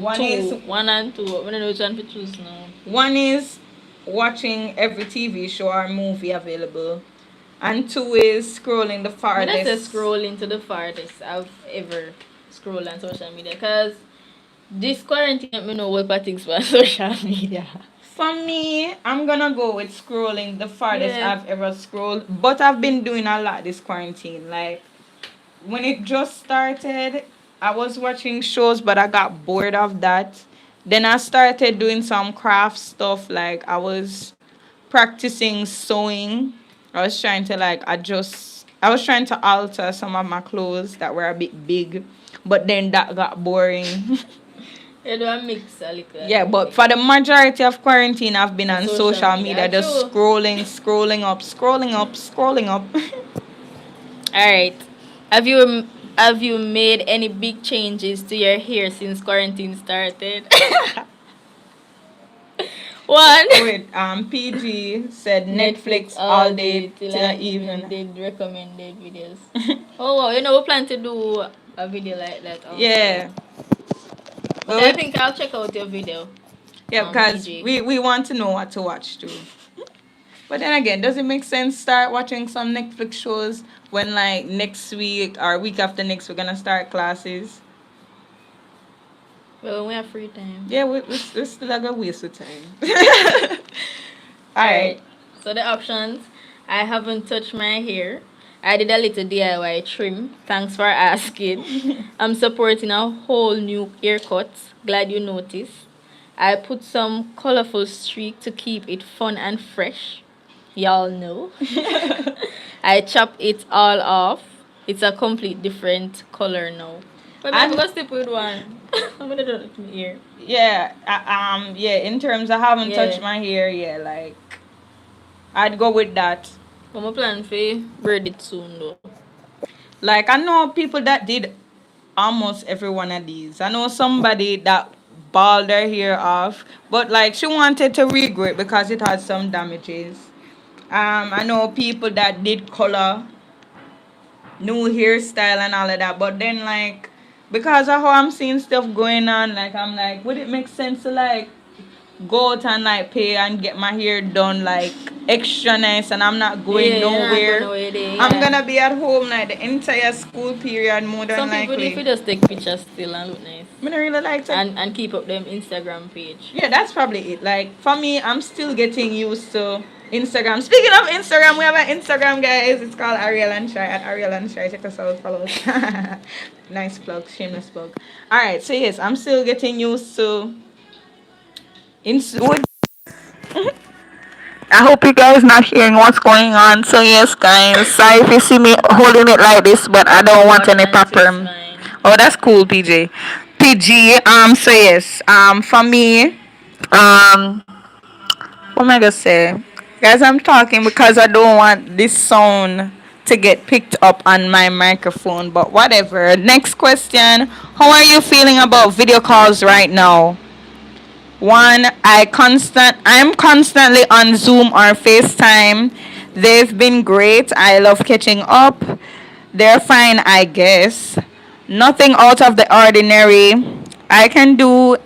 Speaker 2: One
Speaker 1: two.
Speaker 2: is-
Speaker 1: One and two. I'm not trying to choose now.
Speaker 2: One is watching every TV show or movie available. And two is scrolling the
Speaker 1: When I say
Speaker 2: farthest.
Speaker 1: scroll into the farthest I've ever scrolled on social media, because this quarantine let me know what things on social media.
Speaker 2: For me, I'm gonna go with scrolling the farthest
Speaker 1: Yeah.
Speaker 2: I've ever scrolled. But I've been doing a lot this quarantine. Like, when it just started, I was watching shows, but I got bored of that. Then I started doing some craft stuff. Like I was practicing sewing. I was trying to like adjust. I was trying to alter some of my clothes that were a bit big, but then that got boring.
Speaker 1: You do a mix a little and
Speaker 2: Yeah, but
Speaker 1: everything.
Speaker 2: for the majority of quarantine, I've been
Speaker 1: On
Speaker 2: on
Speaker 1: social
Speaker 2: social
Speaker 1: media.
Speaker 2: media just
Speaker 1: True.
Speaker 2: scrolling, scrolling up, scrolling up, scrolling up.
Speaker 1: All right. Have you made any big changes to your hair since quarantine started? One.
Speaker 2: Wait, PG said
Speaker 1: Netflix
Speaker 2: Netflix
Speaker 1: all
Speaker 2: all
Speaker 1: day
Speaker 2: day
Speaker 1: till
Speaker 2: till
Speaker 1: I
Speaker 2: the
Speaker 1: even
Speaker 2: evening.
Speaker 1: did recommended videos. Oh wow, you know we plan to do a video like that also.
Speaker 2: Yeah.
Speaker 1: But
Speaker 2: But
Speaker 1: I
Speaker 2: we,
Speaker 1: think I'll check out your video,
Speaker 2: yeah, because
Speaker 1: PG.
Speaker 2: we want to know what to watch too. But then again, does it make sense start watching some Netflix shows when like next week or week after next we're gonna start classes?
Speaker 1: Well, when we have free time.
Speaker 2: Yeah, we still a good waste of time. All right.
Speaker 1: Alright, so the options. I haven't touched my hair. I did a little DIY trim. Thanks for asking. I'm supporting a whole new haircut. Glad you noticed. I put some colorful streak to keep it fun and fresh. Y'all know. I chop it all off. It's a complete different color now. But I'm
Speaker 2: And
Speaker 1: gonna stick with one. I'm gonna do it to my ear.
Speaker 2: yeah, yeah. In terms, I haven't touched
Speaker 1: Yeah.
Speaker 2: my hair. Yeah, like I'd go with that.
Speaker 1: But my plan for braid it soon though.
Speaker 2: Like I know people that did almost every one of these. I know somebody that balled their hair off, but like she wanted to regrow it because it had some damages. I know people that did color, new hairstyle and all of that, but then like because of how I'm seeing stuff going on, like I'm like, would it make sense to like go out and like pay and get my hair done like extra nice and I'm not going
Speaker 1: Yeah, you're not going
Speaker 2: nowhere?
Speaker 1: away there,
Speaker 2: I'm
Speaker 1: yeah.
Speaker 2: gonna be at home like the entire school period more than
Speaker 1: Some people need
Speaker 2: likely.
Speaker 1: to just take pictures still and look nice.
Speaker 2: I don't really like to.
Speaker 1: And keep up them Instagram page.
Speaker 2: Yeah, that's probably it. Like for me, I'm still getting used to Instagram. Speaking of Instagram, we have an Instagram, guys. It's called Ariel and Shy at Ariel and Shy. Check us out, follow us. Nice plug, shameless plug. All right, so yes, I'm still getting used to. I hope you guys not hearing what's going on. So yes, guys, sorry if you see me holding it like this, but I don't want any
Speaker 1: Important is
Speaker 2: problem.
Speaker 1: mine.
Speaker 2: Oh, that's cool, PJ. PG. So yes. For me, um, what am I gonna say? Guys, I'm talking because I don't want this sound to get picked up on my microphone. But whatever. Next question. How are you feeling about video calls right now? One, I'm constantly on Zoom or FaceTime. They've been great. I love catching up. They're fine, I guess. Nothing out of the ordinary. I can do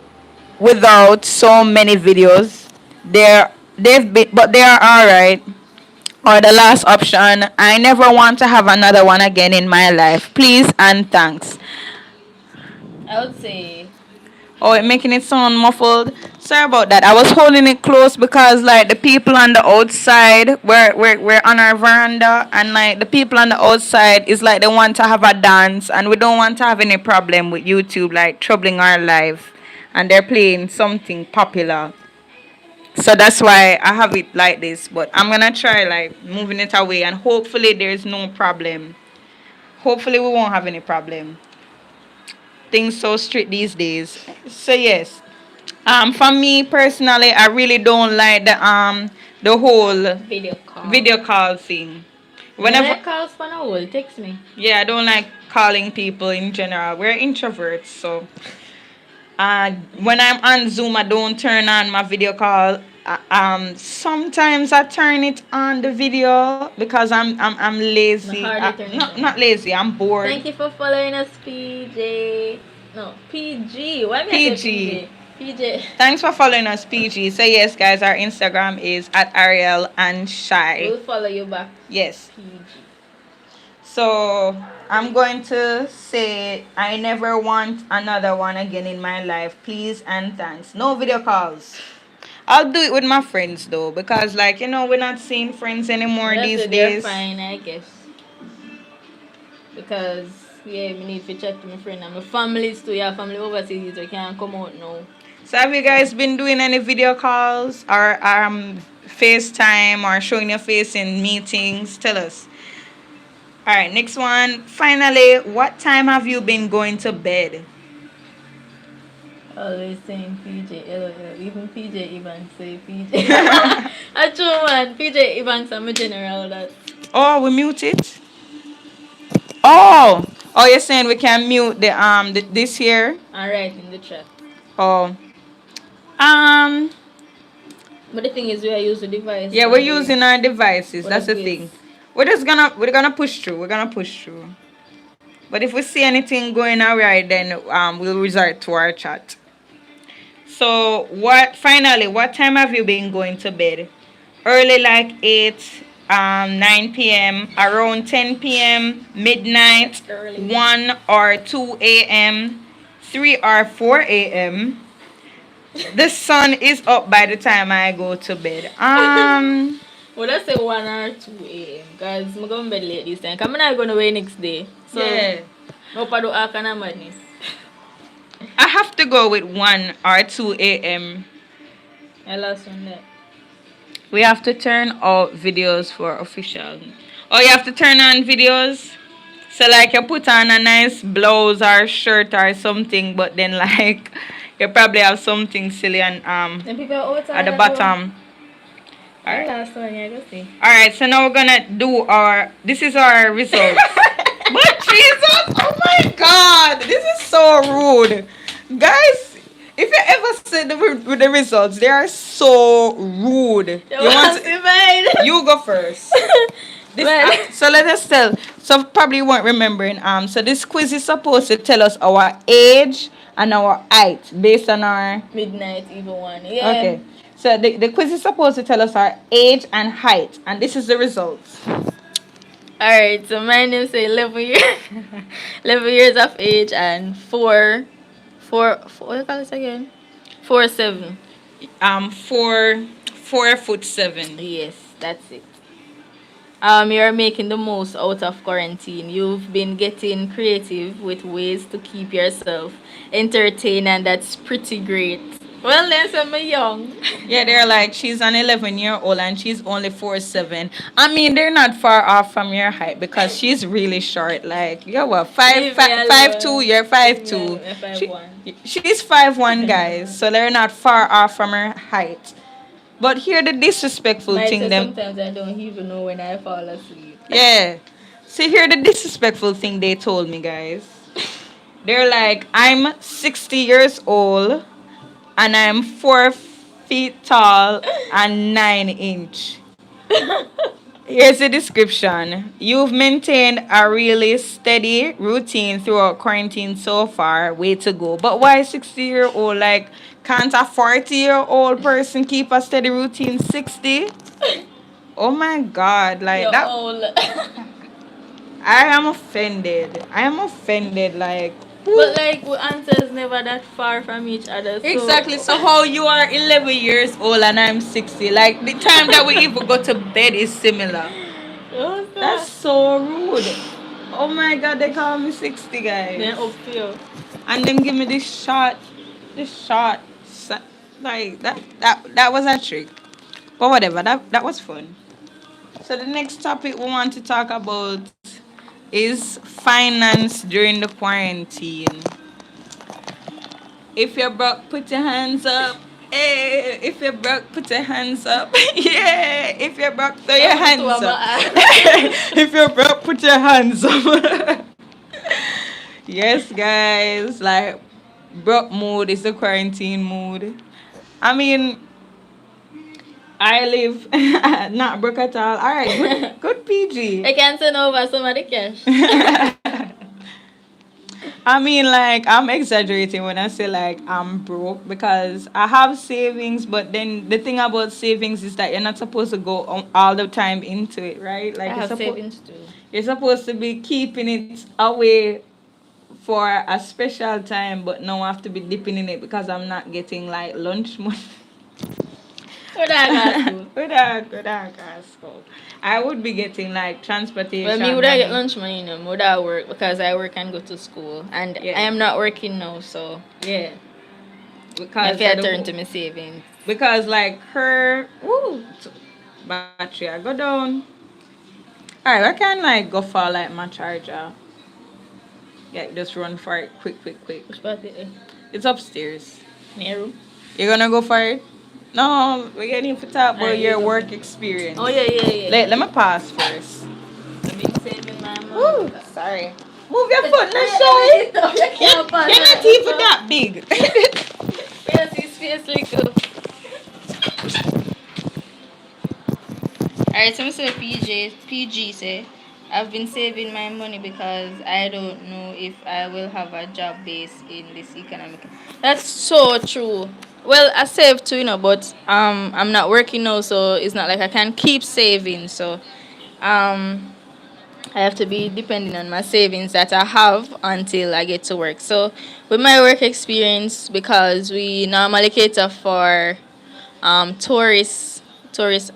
Speaker 2: without so many videos. But they are alright. Or the last option, I never want to have another one again in my life. Please and thanks.
Speaker 1: I would say
Speaker 2: Oh, it making it sound muffled. Sorry about that. I was holding it close because like the people on the outside, we're on our veranda, and like the people on the outside is like they want to have a dance, and we don't want to have any problem with YouTube like troubling our life, and they're playing something popular. So that's why I have it like this. But I'm gonna try like moving it away, and hopefully there's no problem. Hopefully we won't have any problem. Things so strict these days. So yes. For me personally, I really don't like the whole
Speaker 1: video call.
Speaker 2: video call thing.
Speaker 1: When
Speaker 2: Whenever
Speaker 1: I call for no will text me.
Speaker 2: yeah, I don't like calling people in general. We're introverts, so when I'm on Zoom, I don't turn on my video call. Sometimes I turn it on the video because I'm lazy.
Speaker 1: But hardly turn it
Speaker 2: Not
Speaker 1: on.
Speaker 2: not lazy. I'm bored.
Speaker 1: Thank you for following us, PJ. No, PG. Why me I say
Speaker 2: PG.
Speaker 1: PJ? PJ.
Speaker 2: Thanks for following us, PG. So yes, guys, our Instagram is at Ariel and Shy.
Speaker 1: We'll follow you back,
Speaker 2: Yes.
Speaker 1: PG.
Speaker 2: So I'm going to say I never want another one again in my life. Please and thanks. No video calls. I'll do it with my friends though, because like we're not seeing friends anymore
Speaker 1: That's
Speaker 2: these
Speaker 1: it, they're
Speaker 2: days.
Speaker 1: fine, I guess. Because yeah, me need to chat to my friend and my families too. Yeah, family overseas, we can't come out now.
Speaker 2: So have you guys been doing any video calls or FaceTime or showing your face in meetings? Tell us. All right, next one. Finally, what time have you been going to bed?
Speaker 1: Always saying PJ, LOL. Even PJ Evans say PJ. A true man. PJ Evans, I'm a general that.
Speaker 2: Oh, we mute it. Oh, you're saying we can mute this here?
Speaker 1: Alright, in the chat.
Speaker 2: Oh, um,
Speaker 1: But the thing is, we are using the device.
Speaker 2: yeah,
Speaker 1: for
Speaker 2: we're
Speaker 1: the-
Speaker 2: using our devices.
Speaker 1: for
Speaker 2: That's the
Speaker 1: quiz.
Speaker 2: thing. We're gonna push through. We're gonna push through. But if we see anything going awry, then we'll resort to our chat. So what time have you been going to bed? Early like 8, 9 p.m., around 10 p.m., midnight,
Speaker 1: Early.
Speaker 2: 1 or 2 a.m., 3 or 4 a.m. The sun is up by the time I go to bed.
Speaker 1: Well, let's say 1 or 2 a.m. Because I'm going to bed late this time. Because I'm not going away next day. So,
Speaker 2: Yeah.
Speaker 1: no pa do all kind of madness.
Speaker 2: I have to go with 1 or 2 a.m.
Speaker 1: I lost one that.
Speaker 2: We have to turn out videos for official. Oh, you have to turn on videos? So like you put on a nice blouse or shirt or something, but then like you probably have something silly and
Speaker 1: And people are outside
Speaker 2: at the
Speaker 1: that
Speaker 2: bottom.
Speaker 1: I
Speaker 2: Alright.
Speaker 1: lost one, yeah, go see.
Speaker 2: Alright, so now we're gonna do this is our results. But Jesus, oh my god, this is so rude. Guys, if you ever see the results, they are so rude.
Speaker 1: You want to mine?
Speaker 2: You go first. This,
Speaker 1: Well.
Speaker 2: so let us tell. So probably you weren't remembering. So this quiz is supposed to tell us our age and our height based on our.
Speaker 1: Midnight, even one. Yeah.
Speaker 2: Okay. So the quiz is supposed to tell us our age and height, and this is the results.
Speaker 1: Alright, so my name say 11 years, 11 years of age and 4, what do you call this again? 4'7".
Speaker 2: 4'7".
Speaker 1: Yes, that's it. You're making the most out of quarantine. You've been getting creative with ways to keep yourself entertained, and that's pretty great. Well, then, so I'm young.
Speaker 2: Yeah, they're like she's an 11-year-old and she's only 4'7". I mean, they're not far off from your height because she's really short. Like you're what
Speaker 1: Leave me alone.
Speaker 2: 5'2", you're 5'2".
Speaker 1: Yeah,
Speaker 2: She,
Speaker 1: 5'1".
Speaker 2: she's 5'1", guys, so they're not far off from her height. But here the disrespectful
Speaker 1: Might
Speaker 2: thing
Speaker 1: say
Speaker 2: them.
Speaker 1: sometimes I don't even know when I fall asleep.
Speaker 2: Yeah. See here the disrespectful thing they told me, guys. They're like, I'm 60 years old and I'm 4 feet tall and 9 inch. Here's the description. You've maintained a really steady routine throughout quarantine so far. Way to go. But why 60-year-old? Like, can't a 40-year-old person keep a steady routine 60? Oh my god. Like
Speaker 1: You're
Speaker 2: that.
Speaker 1: old.
Speaker 2: I am offended. I am offended. Like,
Speaker 1: But like, we answers never that far from each other. So
Speaker 2: exactly. So how you are 11 years old and I'm 60? Like the time that we even go to bed is similar.
Speaker 1: What's
Speaker 2: That's
Speaker 1: that?
Speaker 2: so rude. Oh my god, they call me 60, guys.
Speaker 1: Then up to you.
Speaker 2: And then give me this shot. Like that was a trick. But whatever, that was fun. So the next topic we want to talk about is finance during the quarantine. If you're broke, put your hands up. Hey, if you're broke, put your hands up. Yeah, if you're broke, throw your hands up. If you're broke, put your hands up. Yes, guys, like broke mood is the quarantine mood. I mean, I live not broke at all. All right, good PG.
Speaker 1: I can send over some of the cash.
Speaker 2: I mean, like, I'm exaggerating when I say, like, I'm broke because I have savings, but then the thing about savings is that you're not supposed to go all the time into it, right?
Speaker 1: I
Speaker 2: Like,
Speaker 1: have savings too.
Speaker 2: you're supposed to be keeping it away for a special time, but now I have to be dipping in it because I'm not getting, like, lunch money.
Speaker 1: What I got to?
Speaker 2: Good, I would be getting, like, transportation.
Speaker 1: Well, me would I get
Speaker 2: money.
Speaker 1: lunch money, you know, would I work because I work and go to school, and
Speaker 2: Yeah.
Speaker 1: I am not working now, so
Speaker 2: Yeah. because
Speaker 1: If I turn to my savings.
Speaker 2: like her battery I go down. Alright, I can like go for like my charger. Yeah, just run for it quick.
Speaker 1: Which part is it?
Speaker 2: It's upstairs.
Speaker 1: My room?
Speaker 2: You're gonna go for it? No, we're getting to talk about
Speaker 1: Alright,
Speaker 2: your
Speaker 1: you go
Speaker 2: work
Speaker 1: first.
Speaker 2: experience.
Speaker 1: Oh yeah.
Speaker 2: Let me pass first.
Speaker 1: I've been saving my
Speaker 2: Woo,
Speaker 1: money.
Speaker 2: sorry. Move your foot, no
Speaker 1: Yeah,
Speaker 2: shy.
Speaker 1: you can't pass
Speaker 2: You're not
Speaker 1: that,
Speaker 2: even
Speaker 1: so.
Speaker 2: that big.
Speaker 1: Yes, his face little. Alright, so Mr. PG say, I've been saving my money because I don't know if I will have a job base in this economic. That's so true. Well, I save too, but I'm not working now, so it's not like I can keep saving. So um, I have to be depending on my savings that I have until I get to work. So with my work experience, because we normally cater for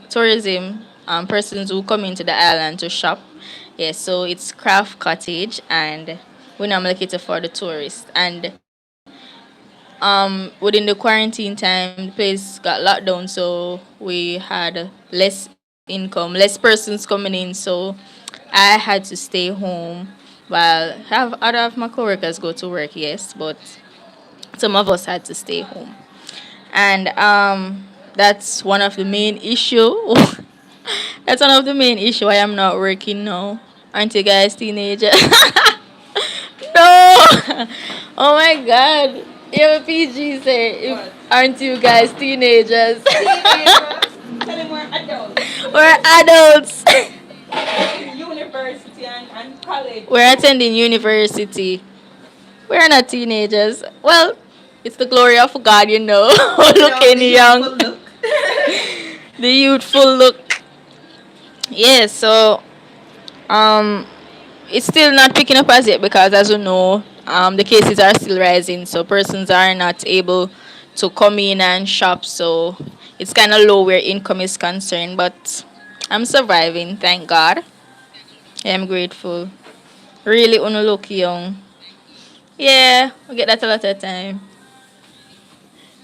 Speaker 1: tourism, persons who come into the island to shop. Yes, so it's craft cottage, and we normally cater for the tourists. And within the quarantine time, the place got locked down, so we had less income, less persons coming in. So I had to stay home while have other of my coworkers go to work. Yes, but some of us had to stay home, and that's one of the main issue. That's one of the main issue why I'm not working now. Aren't you guys teenagers? No. Oh my god. Your PG say, if,
Speaker 2: What?
Speaker 1: aren't you guys teenagers?
Speaker 2: Teenagers. Tell him we're adults.
Speaker 1: We're adults.
Speaker 2: In university and college.
Speaker 1: We're attending university. We're not teenagers. Well, it's the glory of God, Looking
Speaker 2: The
Speaker 1: young.
Speaker 2: youthful look.
Speaker 1: The youthful look. Yeah, so um it's still not picking up as yet because, as you know, the cases are still rising, so persons are not able to come in and shop. So it's kind of low where income is concerned, but I'm surviving, thank God. I'm grateful. Really, wanna look young. Yeah, I get that a lot of time.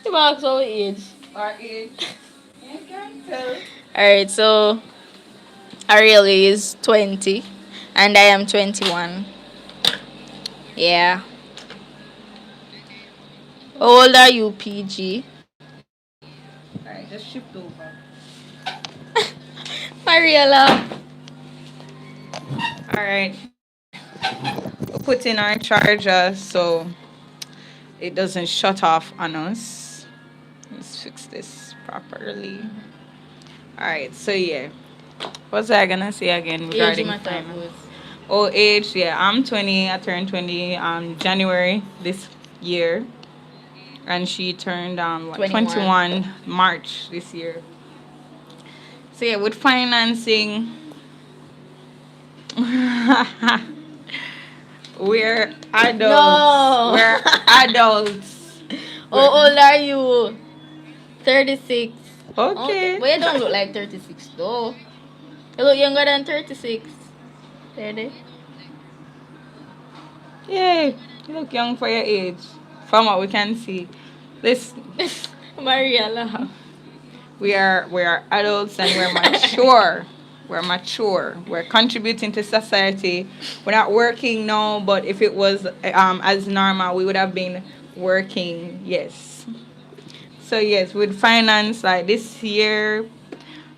Speaker 1: You ask our age.
Speaker 2: Our age. You can tell.
Speaker 1: Alright, so Ariel is 20 and I am 21. Yeah. How old are you, PG?
Speaker 2: Alright, just shift over.
Speaker 1: Mariela.
Speaker 2: Alright. We'll put in our charger so it doesn't shut off on us. Let's fix this properly. Alright, so yeah. What's I gonna say again
Speaker 1: Age
Speaker 2: regarding
Speaker 1: matter, of
Speaker 2: finance?
Speaker 1: course.
Speaker 2: Oh, age, yeah. I'm 20. I turned 20 January this year. And she turned
Speaker 1: 21.
Speaker 2: 21 March this year. So yeah, with financing, we're adults.
Speaker 1: No.
Speaker 2: We're adults.
Speaker 1: How old are you? 36.
Speaker 2: Okay.
Speaker 1: But you don't look like 36 though. You look younger than 36. 30.
Speaker 2: Yay, you look young for your age. From what we can see. This
Speaker 1: Mariela.
Speaker 2: we are adults and we're mature. We're mature. We're contributing to society. We're not working now, but if it was as normal, we would have been working. Yes. So yes, with finance like this year,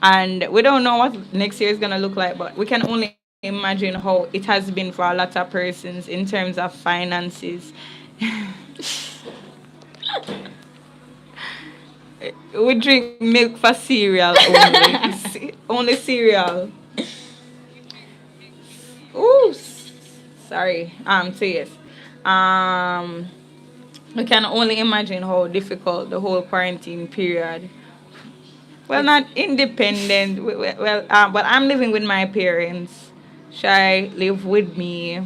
Speaker 2: and we don't know what next year is gonna look like, but we can only imagine how it has been for a lot of persons in terms of finances. We drink milk for cereal only. Only cereal. Ooh, sorry. So yes. Um, we can only imagine how difficult the whole quarantine period. Well, not independent. Well, but I'm living with my parents. Shai live with me.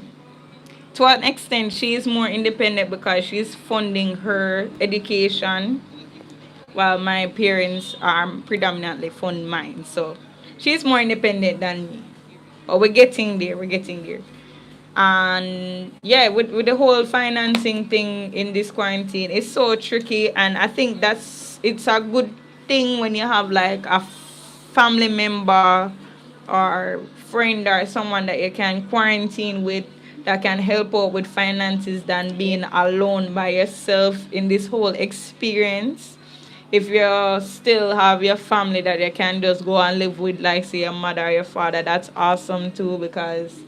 Speaker 2: To an extent, she is more independent because she's funding her education, while my parents are predominantly fund mine. So she's more independent than me. But we're getting there. We're getting there. And yeah, with the whole financing thing in this quarantine, it's so tricky. And I think it's a good thing when you have like a family member or friend or someone that you can quarantine with that can help out with finances than
Speaker 1: Yeah.
Speaker 2: being alone by yourself in this whole experience. If you still have your family that you can just go and live with, like say your mother or your father, that's awesome too, because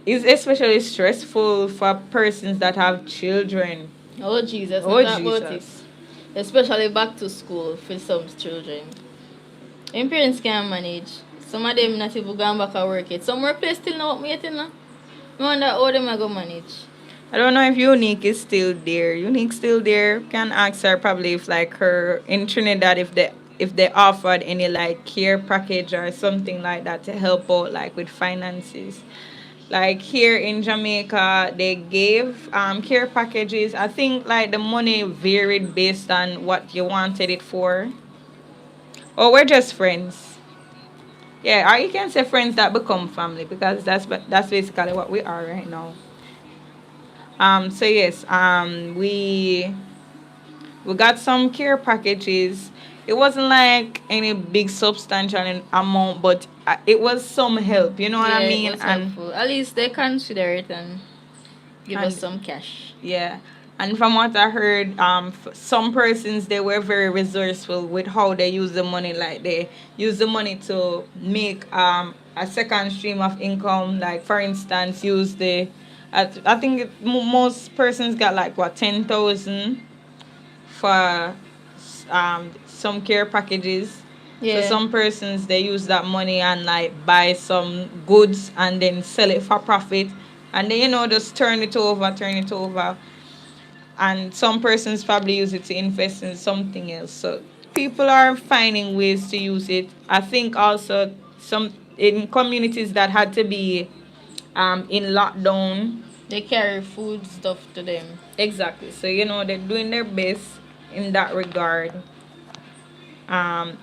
Speaker 2: it's especially stressful for persons that have children.
Speaker 1: Oh Jesus, not
Speaker 2: Oh
Speaker 1: talk about it.
Speaker 2: Jesus.
Speaker 1: Especially back to school for some children. Them parents can't manage. Some of them not even going back to work yet. Some workplace still not open yet, you know. I wonder how them are going to manage.
Speaker 2: I don't know if Unique is still there. Unique still there. Can ask her probably if like her in Trinidad if they offered any like care package or something like that to help out like with finances. Like here in Jamaica, they gave care packages. I think like the money varied based on what you wanted it for. Or we're just friends. Yeah, or you can say friends that become family because that's basically what we are right now. So yes, we got some care packages. It wasn't like any big substantial amount, but it was some help. You know what I
Speaker 1: Yeah, it
Speaker 2: mean?
Speaker 1: was helpful. At least they consider it and give us
Speaker 2: And
Speaker 1: some cash.
Speaker 2: yeah, and from what I heard, some persons they were very resourceful with how they use the money. Like they use the money to make a second stream of income. Like for instance, use I think most persons got like what 10,000 for some care packages. So
Speaker 1: Yeah.
Speaker 2: some persons they use that money and like buy some goods and then sell it for profit, and then just turn it over, and some persons probably use it to invest in something else. So people are finding ways to use it. I think also some in communities that had to be in lockdown.
Speaker 1: They carry food stuff to them.
Speaker 2: Exactly. So they're doing their best in that regard.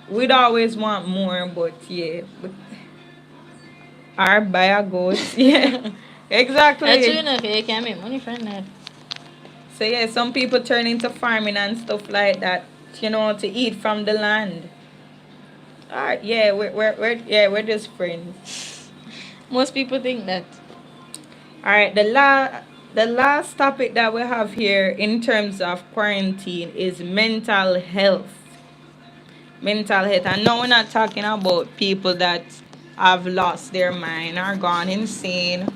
Speaker 2: We'd always want more, but yeah, our buyer goats. Yeah,
Speaker 1: That's true
Speaker 2: exactly.
Speaker 1: enough. You can make money from that.
Speaker 2: So yeah, some people turn into farming and stuff like that, to eat from the land. Alright, yeah, we're just friends.
Speaker 1: Most people think that.
Speaker 2: Alright, the last topic that we have here in terms of quarantine is mental health. Mental health. And no, we're not talking about people that have lost their mind or gone insane.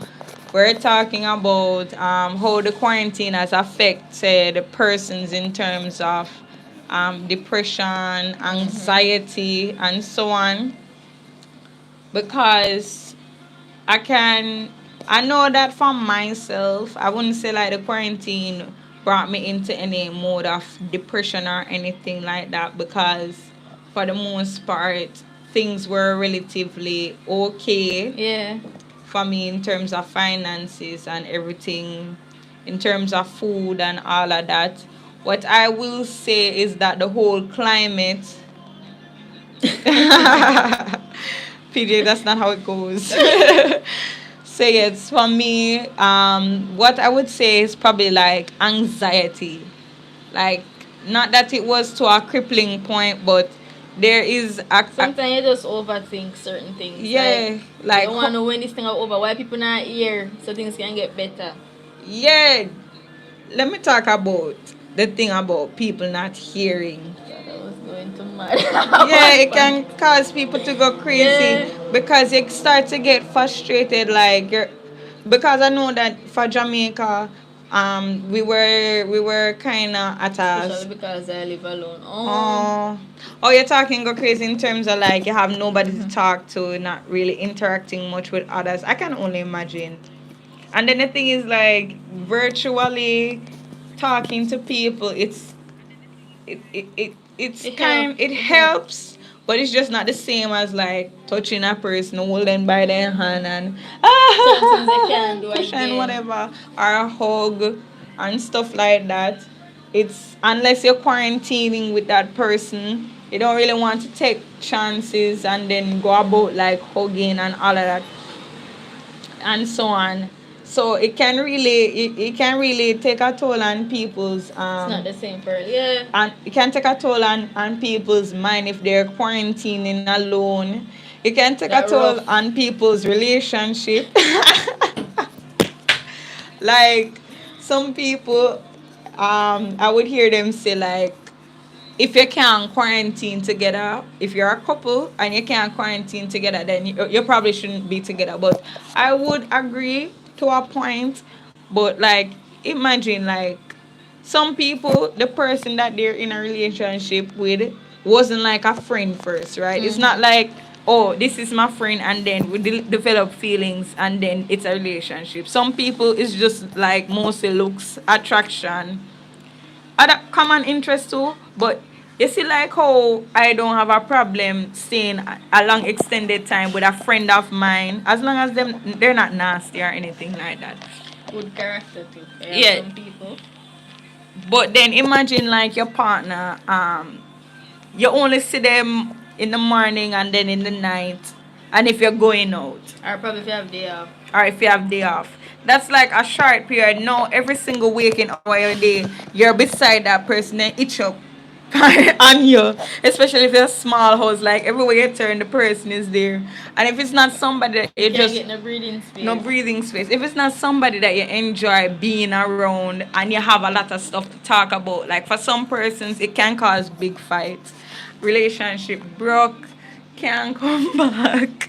Speaker 2: We're talking about how the quarantine has affected persons in terms of depression, anxiety, and so on. Because I can, I know that for myself, I wouldn't say like the quarantine brought me into any mode of depression or anything like that, because for the most part, things were relatively okay
Speaker 1: Yeah.
Speaker 2: for me in terms of finances and everything, in terms of food and all of that. What I will say is that the whole climate, PJ, that's not how it goes. So yes, for me, what I would say is probably like anxiety. Like, not that it was to a crippling point, but there is
Speaker 1: Sometimes you just overthink certain things.
Speaker 2: yeah,
Speaker 1: Like,
Speaker 2: like
Speaker 1: you don't want to know when this thing are over. Why people not here so things can get better.
Speaker 2: yeah. Let me talk about the thing about people not hearing.
Speaker 1: God, I was going to mad.
Speaker 2: Yeah, it can cause people to go crazy
Speaker 1: Yeah.
Speaker 2: because you start to get frustrated. Like, because I know that for Jamaica, we were kind of at a.
Speaker 1: Especially because I live alone.
Speaker 2: Oh, oh, you're talking go crazy in terms of like you have nobody to talk to, not really interacting much with others. I can only imagine. And then the thing is like virtually talking to people, it's
Speaker 1: It
Speaker 2: kind
Speaker 1: helps.
Speaker 2: it
Speaker 1: It helps.
Speaker 2: helps, but it's just not the same as like touching a person, holding by their hand and
Speaker 1: Certain things I can do
Speaker 2: push and
Speaker 1: again.
Speaker 2: whatever, or a hug and stuff like that. It's unless you're quarantining with that person, you don't really want to take chances and then go about like hugging and all of that and so on. So it can really take a toll on people's
Speaker 1: It's not the same for yeah.
Speaker 2: and it can take a toll on people's mind if they're quarantining alone. It can take a
Speaker 1: That
Speaker 2: toll
Speaker 1: rough.
Speaker 2: on people's relationship. Like some people, I would hear them say like, if you can't quarantine together, if you're a couple and you can't quarantine together, then you probably shouldn't be together. But I would agree to a point. But like, imagine like some people, the person that they're in a relationship with wasn't like a friend first, right? It's not like, oh, this is my friend, and then we develop feelings, and then it's a relationship. Some people it's just like mostly looks, attraction, other common interest too. But you see, like how I don't have a problem staying a long extended time with a friend of mine, as long as they're not nasty or anything like that.
Speaker 1: Good character too. There are
Speaker 2: Yeah.
Speaker 1: some people.
Speaker 2: But then imagine like your partner, you only see them in the morning and then in the night, and if you're going out
Speaker 1: Or probably if you have day off.
Speaker 2: or if you have day off. That's like a short period. No, every single waking hour of your day, you're beside that person and itch up on you. Especially if it's a small house, like everywhere you turn, the person is there. And if it's not somebody that you
Speaker 1: You can't
Speaker 2: just
Speaker 1: get no breathing space.
Speaker 2: no breathing space. If it's not somebody that you enjoy being around and you have a lot of stuff to talk about, like for some persons, it can cause big fights. Relationship broke, can't come back,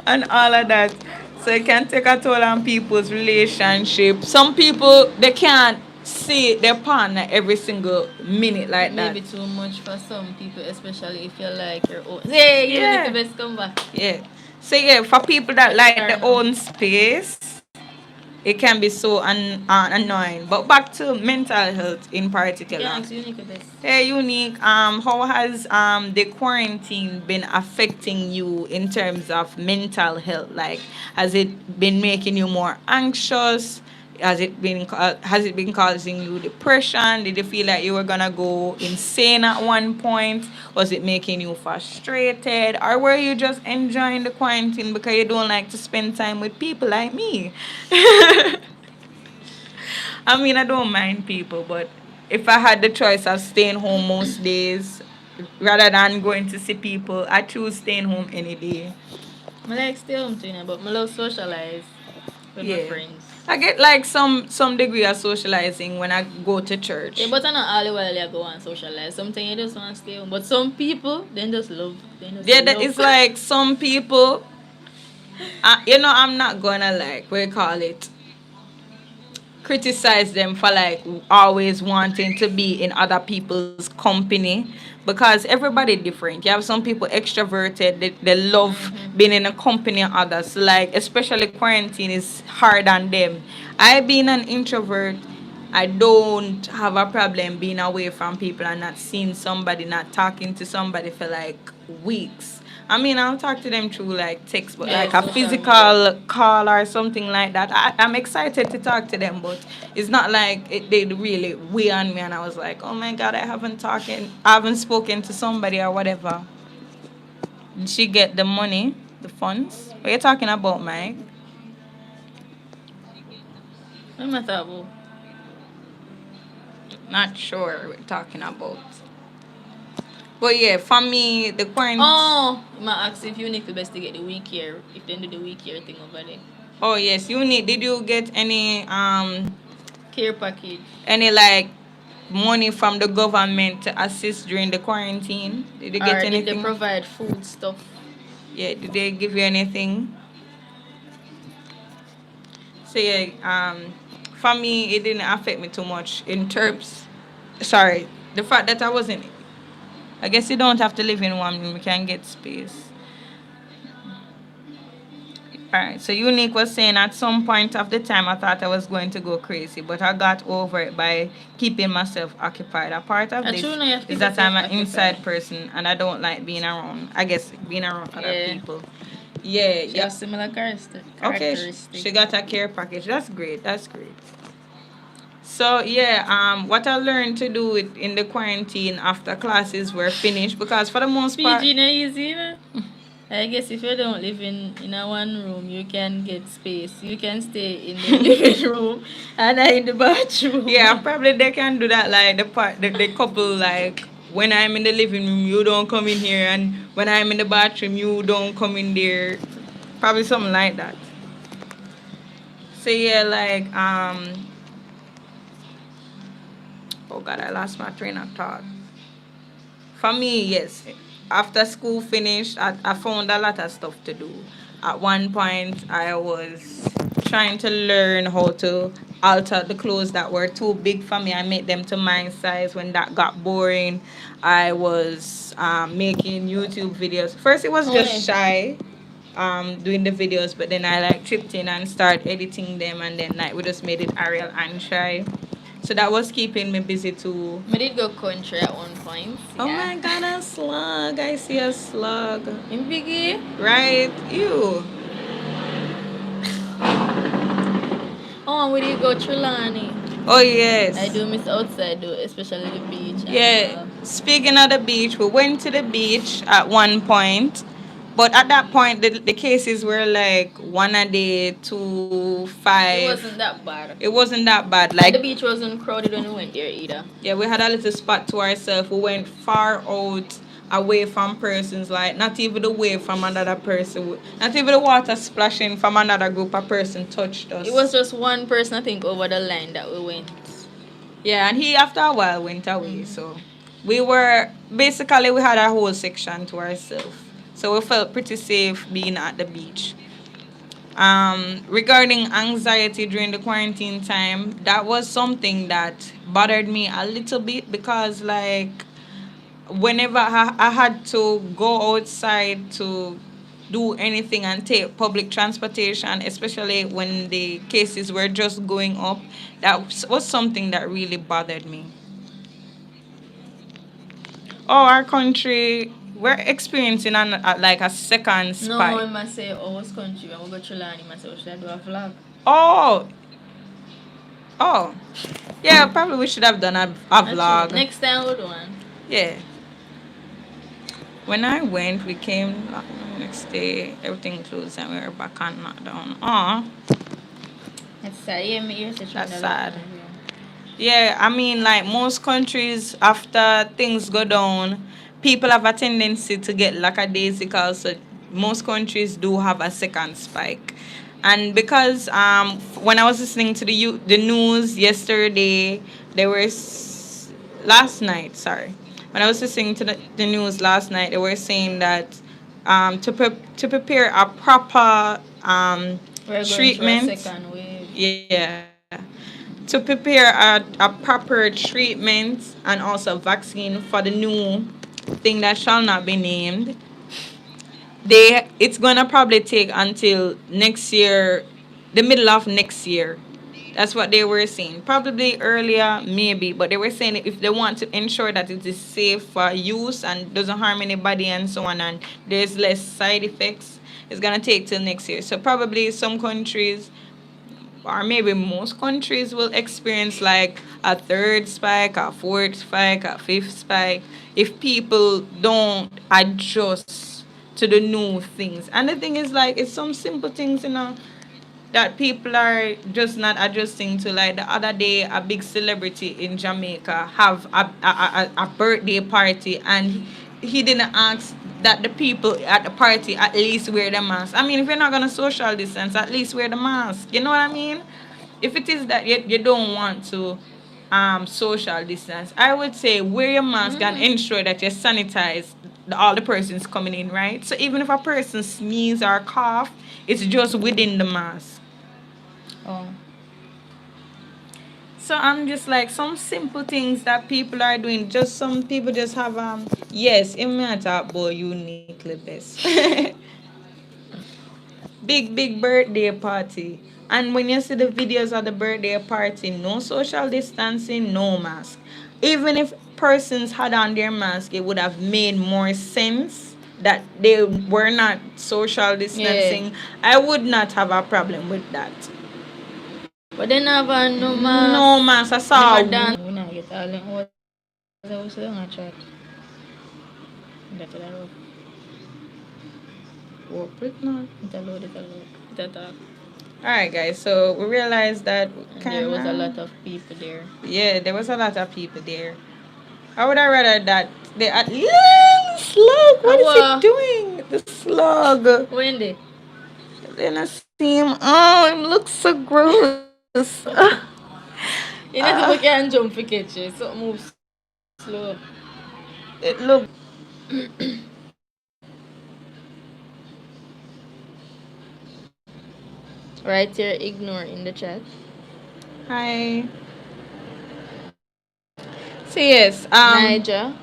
Speaker 2: and all of that. So it can take a toll on people's relationship. Some people they can't see their partner every single minute like that.
Speaker 1: Maybe too much for some people, especially if you like your own. Yeah, you
Speaker 2: Yeah.
Speaker 1: need to best come back.
Speaker 2: Yeah. So yeah, for people that like their own space, it can be so annoying. But back to mental health in particular.
Speaker 1: Yeah, it's unique best.
Speaker 2: Hey, Unique. How has the quarantine been affecting you in terms of mental health? Like, has it been making you more anxious? Has it been causing you depression? Did you feel like you were gonna go insane at one point? Was it making you frustrated, or were you just enjoying the quarantine because you don't like to spend time with people like me? I mean, I don't mind people, but if I had the choice of staying home most days rather than going to see people, I choose staying home any day.
Speaker 1: I like stay home too, you know, but I love socialize with my
Speaker 2: Yeah.
Speaker 1: friends.
Speaker 2: I get like some degree of socializing when I go to church.
Speaker 1: Yeah, but I not all the while you go and socialize. Sometimes you just want to stay home. But some people, they just love. They just
Speaker 2: Yeah,
Speaker 1: love.
Speaker 2: it's like some people, I'm not gonna like, what you call it, criticize them for like always wanting to be in other people's company, because everybody different. You have some people extroverted, they love being in a company of others. Like especially quarantine is hard on them. I being an introvert, I don't have a problem being away from people and not seeing somebody, not talking to somebody for like weeks. I mean, I'll talk to them through like text, but
Speaker 1: Yeah,
Speaker 2: like a
Speaker 1: social
Speaker 2: physical call or something like that. I'm excited to talk to them, but it's not like they really weigh on me. And I was like, oh my god, I haven't spoken to somebody or whatever. Did she get the money, the funds? What are you talking about, Mike?
Speaker 1: What am I talking about?
Speaker 2: Not sure what we're talking about. But yeah, for me, the quarantine.
Speaker 1: Oh, I might ask if you need the best to get the week here. If they do the week here thing over there.
Speaker 2: Oh yes, you need. Did you get
Speaker 1: Care package.
Speaker 2: any like money from the government to assist during the quarantine? Did you get
Speaker 1: Or did they
Speaker 2: anything?
Speaker 1: provide food stuff?
Speaker 2: Yeah, did they give you anything? So yeah, for me, it didn't affect me too much in terms. Sorry, the fact that I wasn't. I guess you don't have to live in one. We can get space. Alright, so Unique was saying at some point of the time I thought I was going to go crazy, but I got over it by keeping myself occupied. A part of this
Speaker 1: True, no, you have to
Speaker 2: is
Speaker 1: keep
Speaker 2: that I'm
Speaker 1: yourself
Speaker 2: an inside
Speaker 1: occupied.
Speaker 2: person and I don't like being around, I guess, being around other
Speaker 1: Yeah.
Speaker 2: people. Yeah,
Speaker 1: She
Speaker 2: yeah.
Speaker 1: has similar
Speaker 2: Okay,
Speaker 1: characteristics.
Speaker 2: she got a care package. That's great. That's great. So yeah, what I learned to do in the quarantine after classes were finished, because for the most part,
Speaker 1: PG no easy, you know? I guess if you don't live in a one room, you can get space. You can stay in the living room and I in the bathroom.
Speaker 2: Yeah, probably they can do that like the couple like when I'm in the living room you don't come in here and when I'm in the bathroom you don't come in there. Probably something like that. So yeah, like oh god, I lost my train of thought. For me, yes. After school finished, I found a lot of stuff to do. At one point, I was trying to learn how to alter the clothes that were too big for me. I made them to my size. When that got boring, I was making YouTube videos. First, it was just shy doing the videos, but then I like tripped in and started editing them, and then like we just made it Ariel and shy. So that was keeping me busy too.
Speaker 1: I did go country at one point.
Speaker 2: Oh
Speaker 1: Yeah.
Speaker 2: my god, a slug. I see a slug.
Speaker 1: In Biggie.
Speaker 2: Right? You.
Speaker 1: Oh, we did go Trelawney.
Speaker 2: Oh, yes.
Speaker 1: I do miss outside though, especially the beach.
Speaker 2: Yeah. Speaking of the beach, we went to the beach at one point. But at that point, the cases were like one a day, two,
Speaker 1: It
Speaker 2: 5.
Speaker 1: wasn't that bad.
Speaker 2: It wasn't that bad.
Speaker 1: And the
Speaker 2: Like,
Speaker 1: beach wasn't crowded when we went there either.
Speaker 2: yeah, we had a little spot to ourselves. We went far out away from persons, like not even the wave from another person, not even the water splashing from another group of person touched us.
Speaker 1: It was just one person, I think, over the line that we went.
Speaker 2: Yeah, and he after a while went away. So we were basically we had a whole section to ourselves. So we felt pretty safe being at the beach. Regarding anxiety during the quarantine time, that was something that bothered me a little bit because like whenever I had to go outside to do anything and take public transportation, especially when the cases were just going up, that was something that really bothered me. Oh, our country, we're experiencing like a second
Speaker 1: No, I
Speaker 2: spike.
Speaker 1: must say, oh, was country. When we go to Trelawney, I must say, we should do a vlog.
Speaker 2: Oh, oh, yeah, probably we should have done a vlog.
Speaker 1: Next time we'll do one.
Speaker 2: Yeah. When I went, we came next day, everything closed, and we were back on lockdown. Aw,
Speaker 1: That's sad. Yeah, me hear
Speaker 2: that's sad. Yeah, I mean, like most countries, after things go down, people have a tendency to get lackadaisical. So most countries do have a second spike. And because when I was listening to the news yesterday, there was last night. Sorry, when I was listening to the news last night, they were saying that to prepare a proper
Speaker 1: We're going
Speaker 2: treatment.
Speaker 1: through a second wave.
Speaker 2: Yeah. To prepare a proper treatment and also vaccine for the new thing that shall not be named, it's gonna probably take until next year, the middle of next year. That's what they were saying. Probably earlier, maybe, but they were saying if they want to ensure that it is safe for use and doesn't harm anybody and so on, and there's less side effects, it's gonna take till next year. So probably some countries or maybe most countries will experience like a third spike, a fourth spike, a fifth spike if people don't adjust to the new things. And the thing is like it's some simple things, that people are just not adjusting to. Like the other day, a big celebrity in Jamaica have a birthday party, and he didn't ask that the people at the party at least wear the mask. I mean, if you're not gonna social distance, at least wear the mask. You know what I mean? If it is that you don't want to social distance, I would say wear your mask and ensure that you sanitize all the persons coming in, right? So even if a person sneeze or cough, it's just within the mask.
Speaker 1: Oh.
Speaker 2: So I'm just like some simple things that people are doing. Just some people just have yes, it matter about uniquely best. Big birthday party. And when you see the videos of the birthday party, no social distancing, no mask. Even if persons had on their mask, it would have made more sense that they were not social distancing. I would not have a problem with that.
Speaker 1: But they never no mask.
Speaker 2: No mask. I saw.
Speaker 1: Never done. We not get all them what I was saying I tried. That's what I wrote.
Speaker 2: work with now.
Speaker 1: It a talk.
Speaker 2: All right, guys. So we realized that
Speaker 1: And there
Speaker 2: kind
Speaker 1: was a
Speaker 2: of
Speaker 1: lot of people there.
Speaker 2: yeah, there was a lot of people there. I would have rather that they at yeah, slug. What is it
Speaker 1: Our
Speaker 2: doing? The slug.
Speaker 1: Wendy,
Speaker 2: Then I see him. Oh, it looks so gross.
Speaker 1: you know to book and jump for catch it, so move slow.
Speaker 2: It look.
Speaker 1: Right here, ignore in the chat.
Speaker 2: Hi. So yes.
Speaker 1: Niger.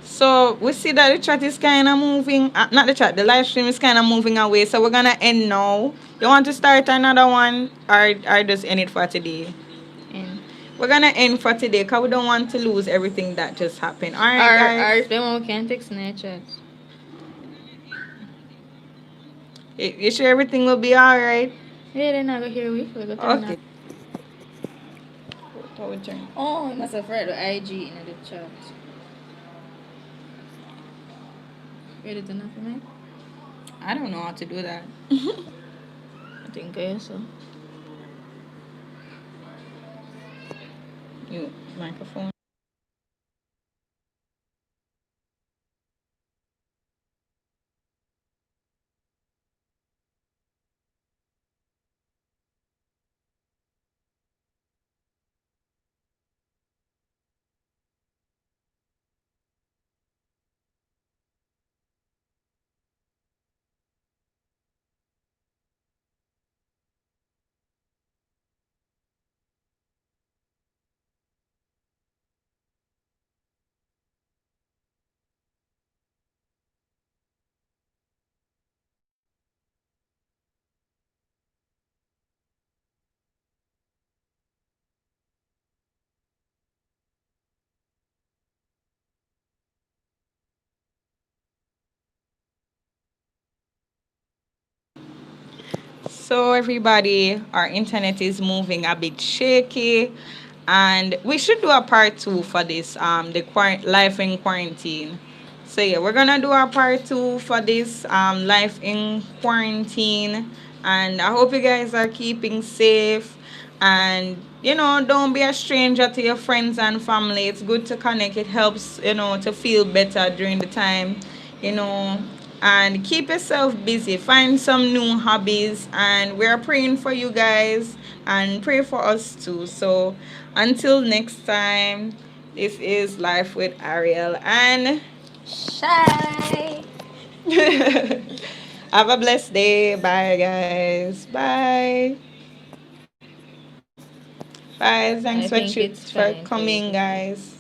Speaker 2: So we see that the chat is kind of moving. Not the chat. The live stream is kind of moving away. So we're gonna end now. You want to start another one, or just end it for today?
Speaker 1: And
Speaker 2: We're gonna end for today because we don't want to lose everything that just happened. All right,
Speaker 1: or
Speaker 2: guys.
Speaker 1: if they want we can text in the chat.
Speaker 2: You sure everything will be all right?
Speaker 1: Yeah, they're not gonna hear we. We're gonna turn
Speaker 2: Okay.
Speaker 1: off.
Speaker 2: How we turn?
Speaker 1: Oh, you must have read the IG in the chat. Read it enough for me?
Speaker 2: I don't know how to do that.
Speaker 1: I think I so.
Speaker 2: You microphone. So everybody, our internet is moving a bit shaky, and we should do a part two for this the life in quarantine. So yeah, we're gonna do our part two for this life in quarantine, and I hope you guys are keeping safe. And don't be a stranger to your friends and family. It's good to connect. It helps to feel better during the time you know and keep yourself busy. Find some new hobbies, and we're praying for you guys and pray for us too. So until next time, this is Life with Ariel, and
Speaker 1: Shy.
Speaker 2: have a blessed day. Bye, guys. Bye. Bye. Thanks
Speaker 1: I think it's
Speaker 2: for
Speaker 1: fine for you
Speaker 2: coming,
Speaker 1: to say.
Speaker 2: guys.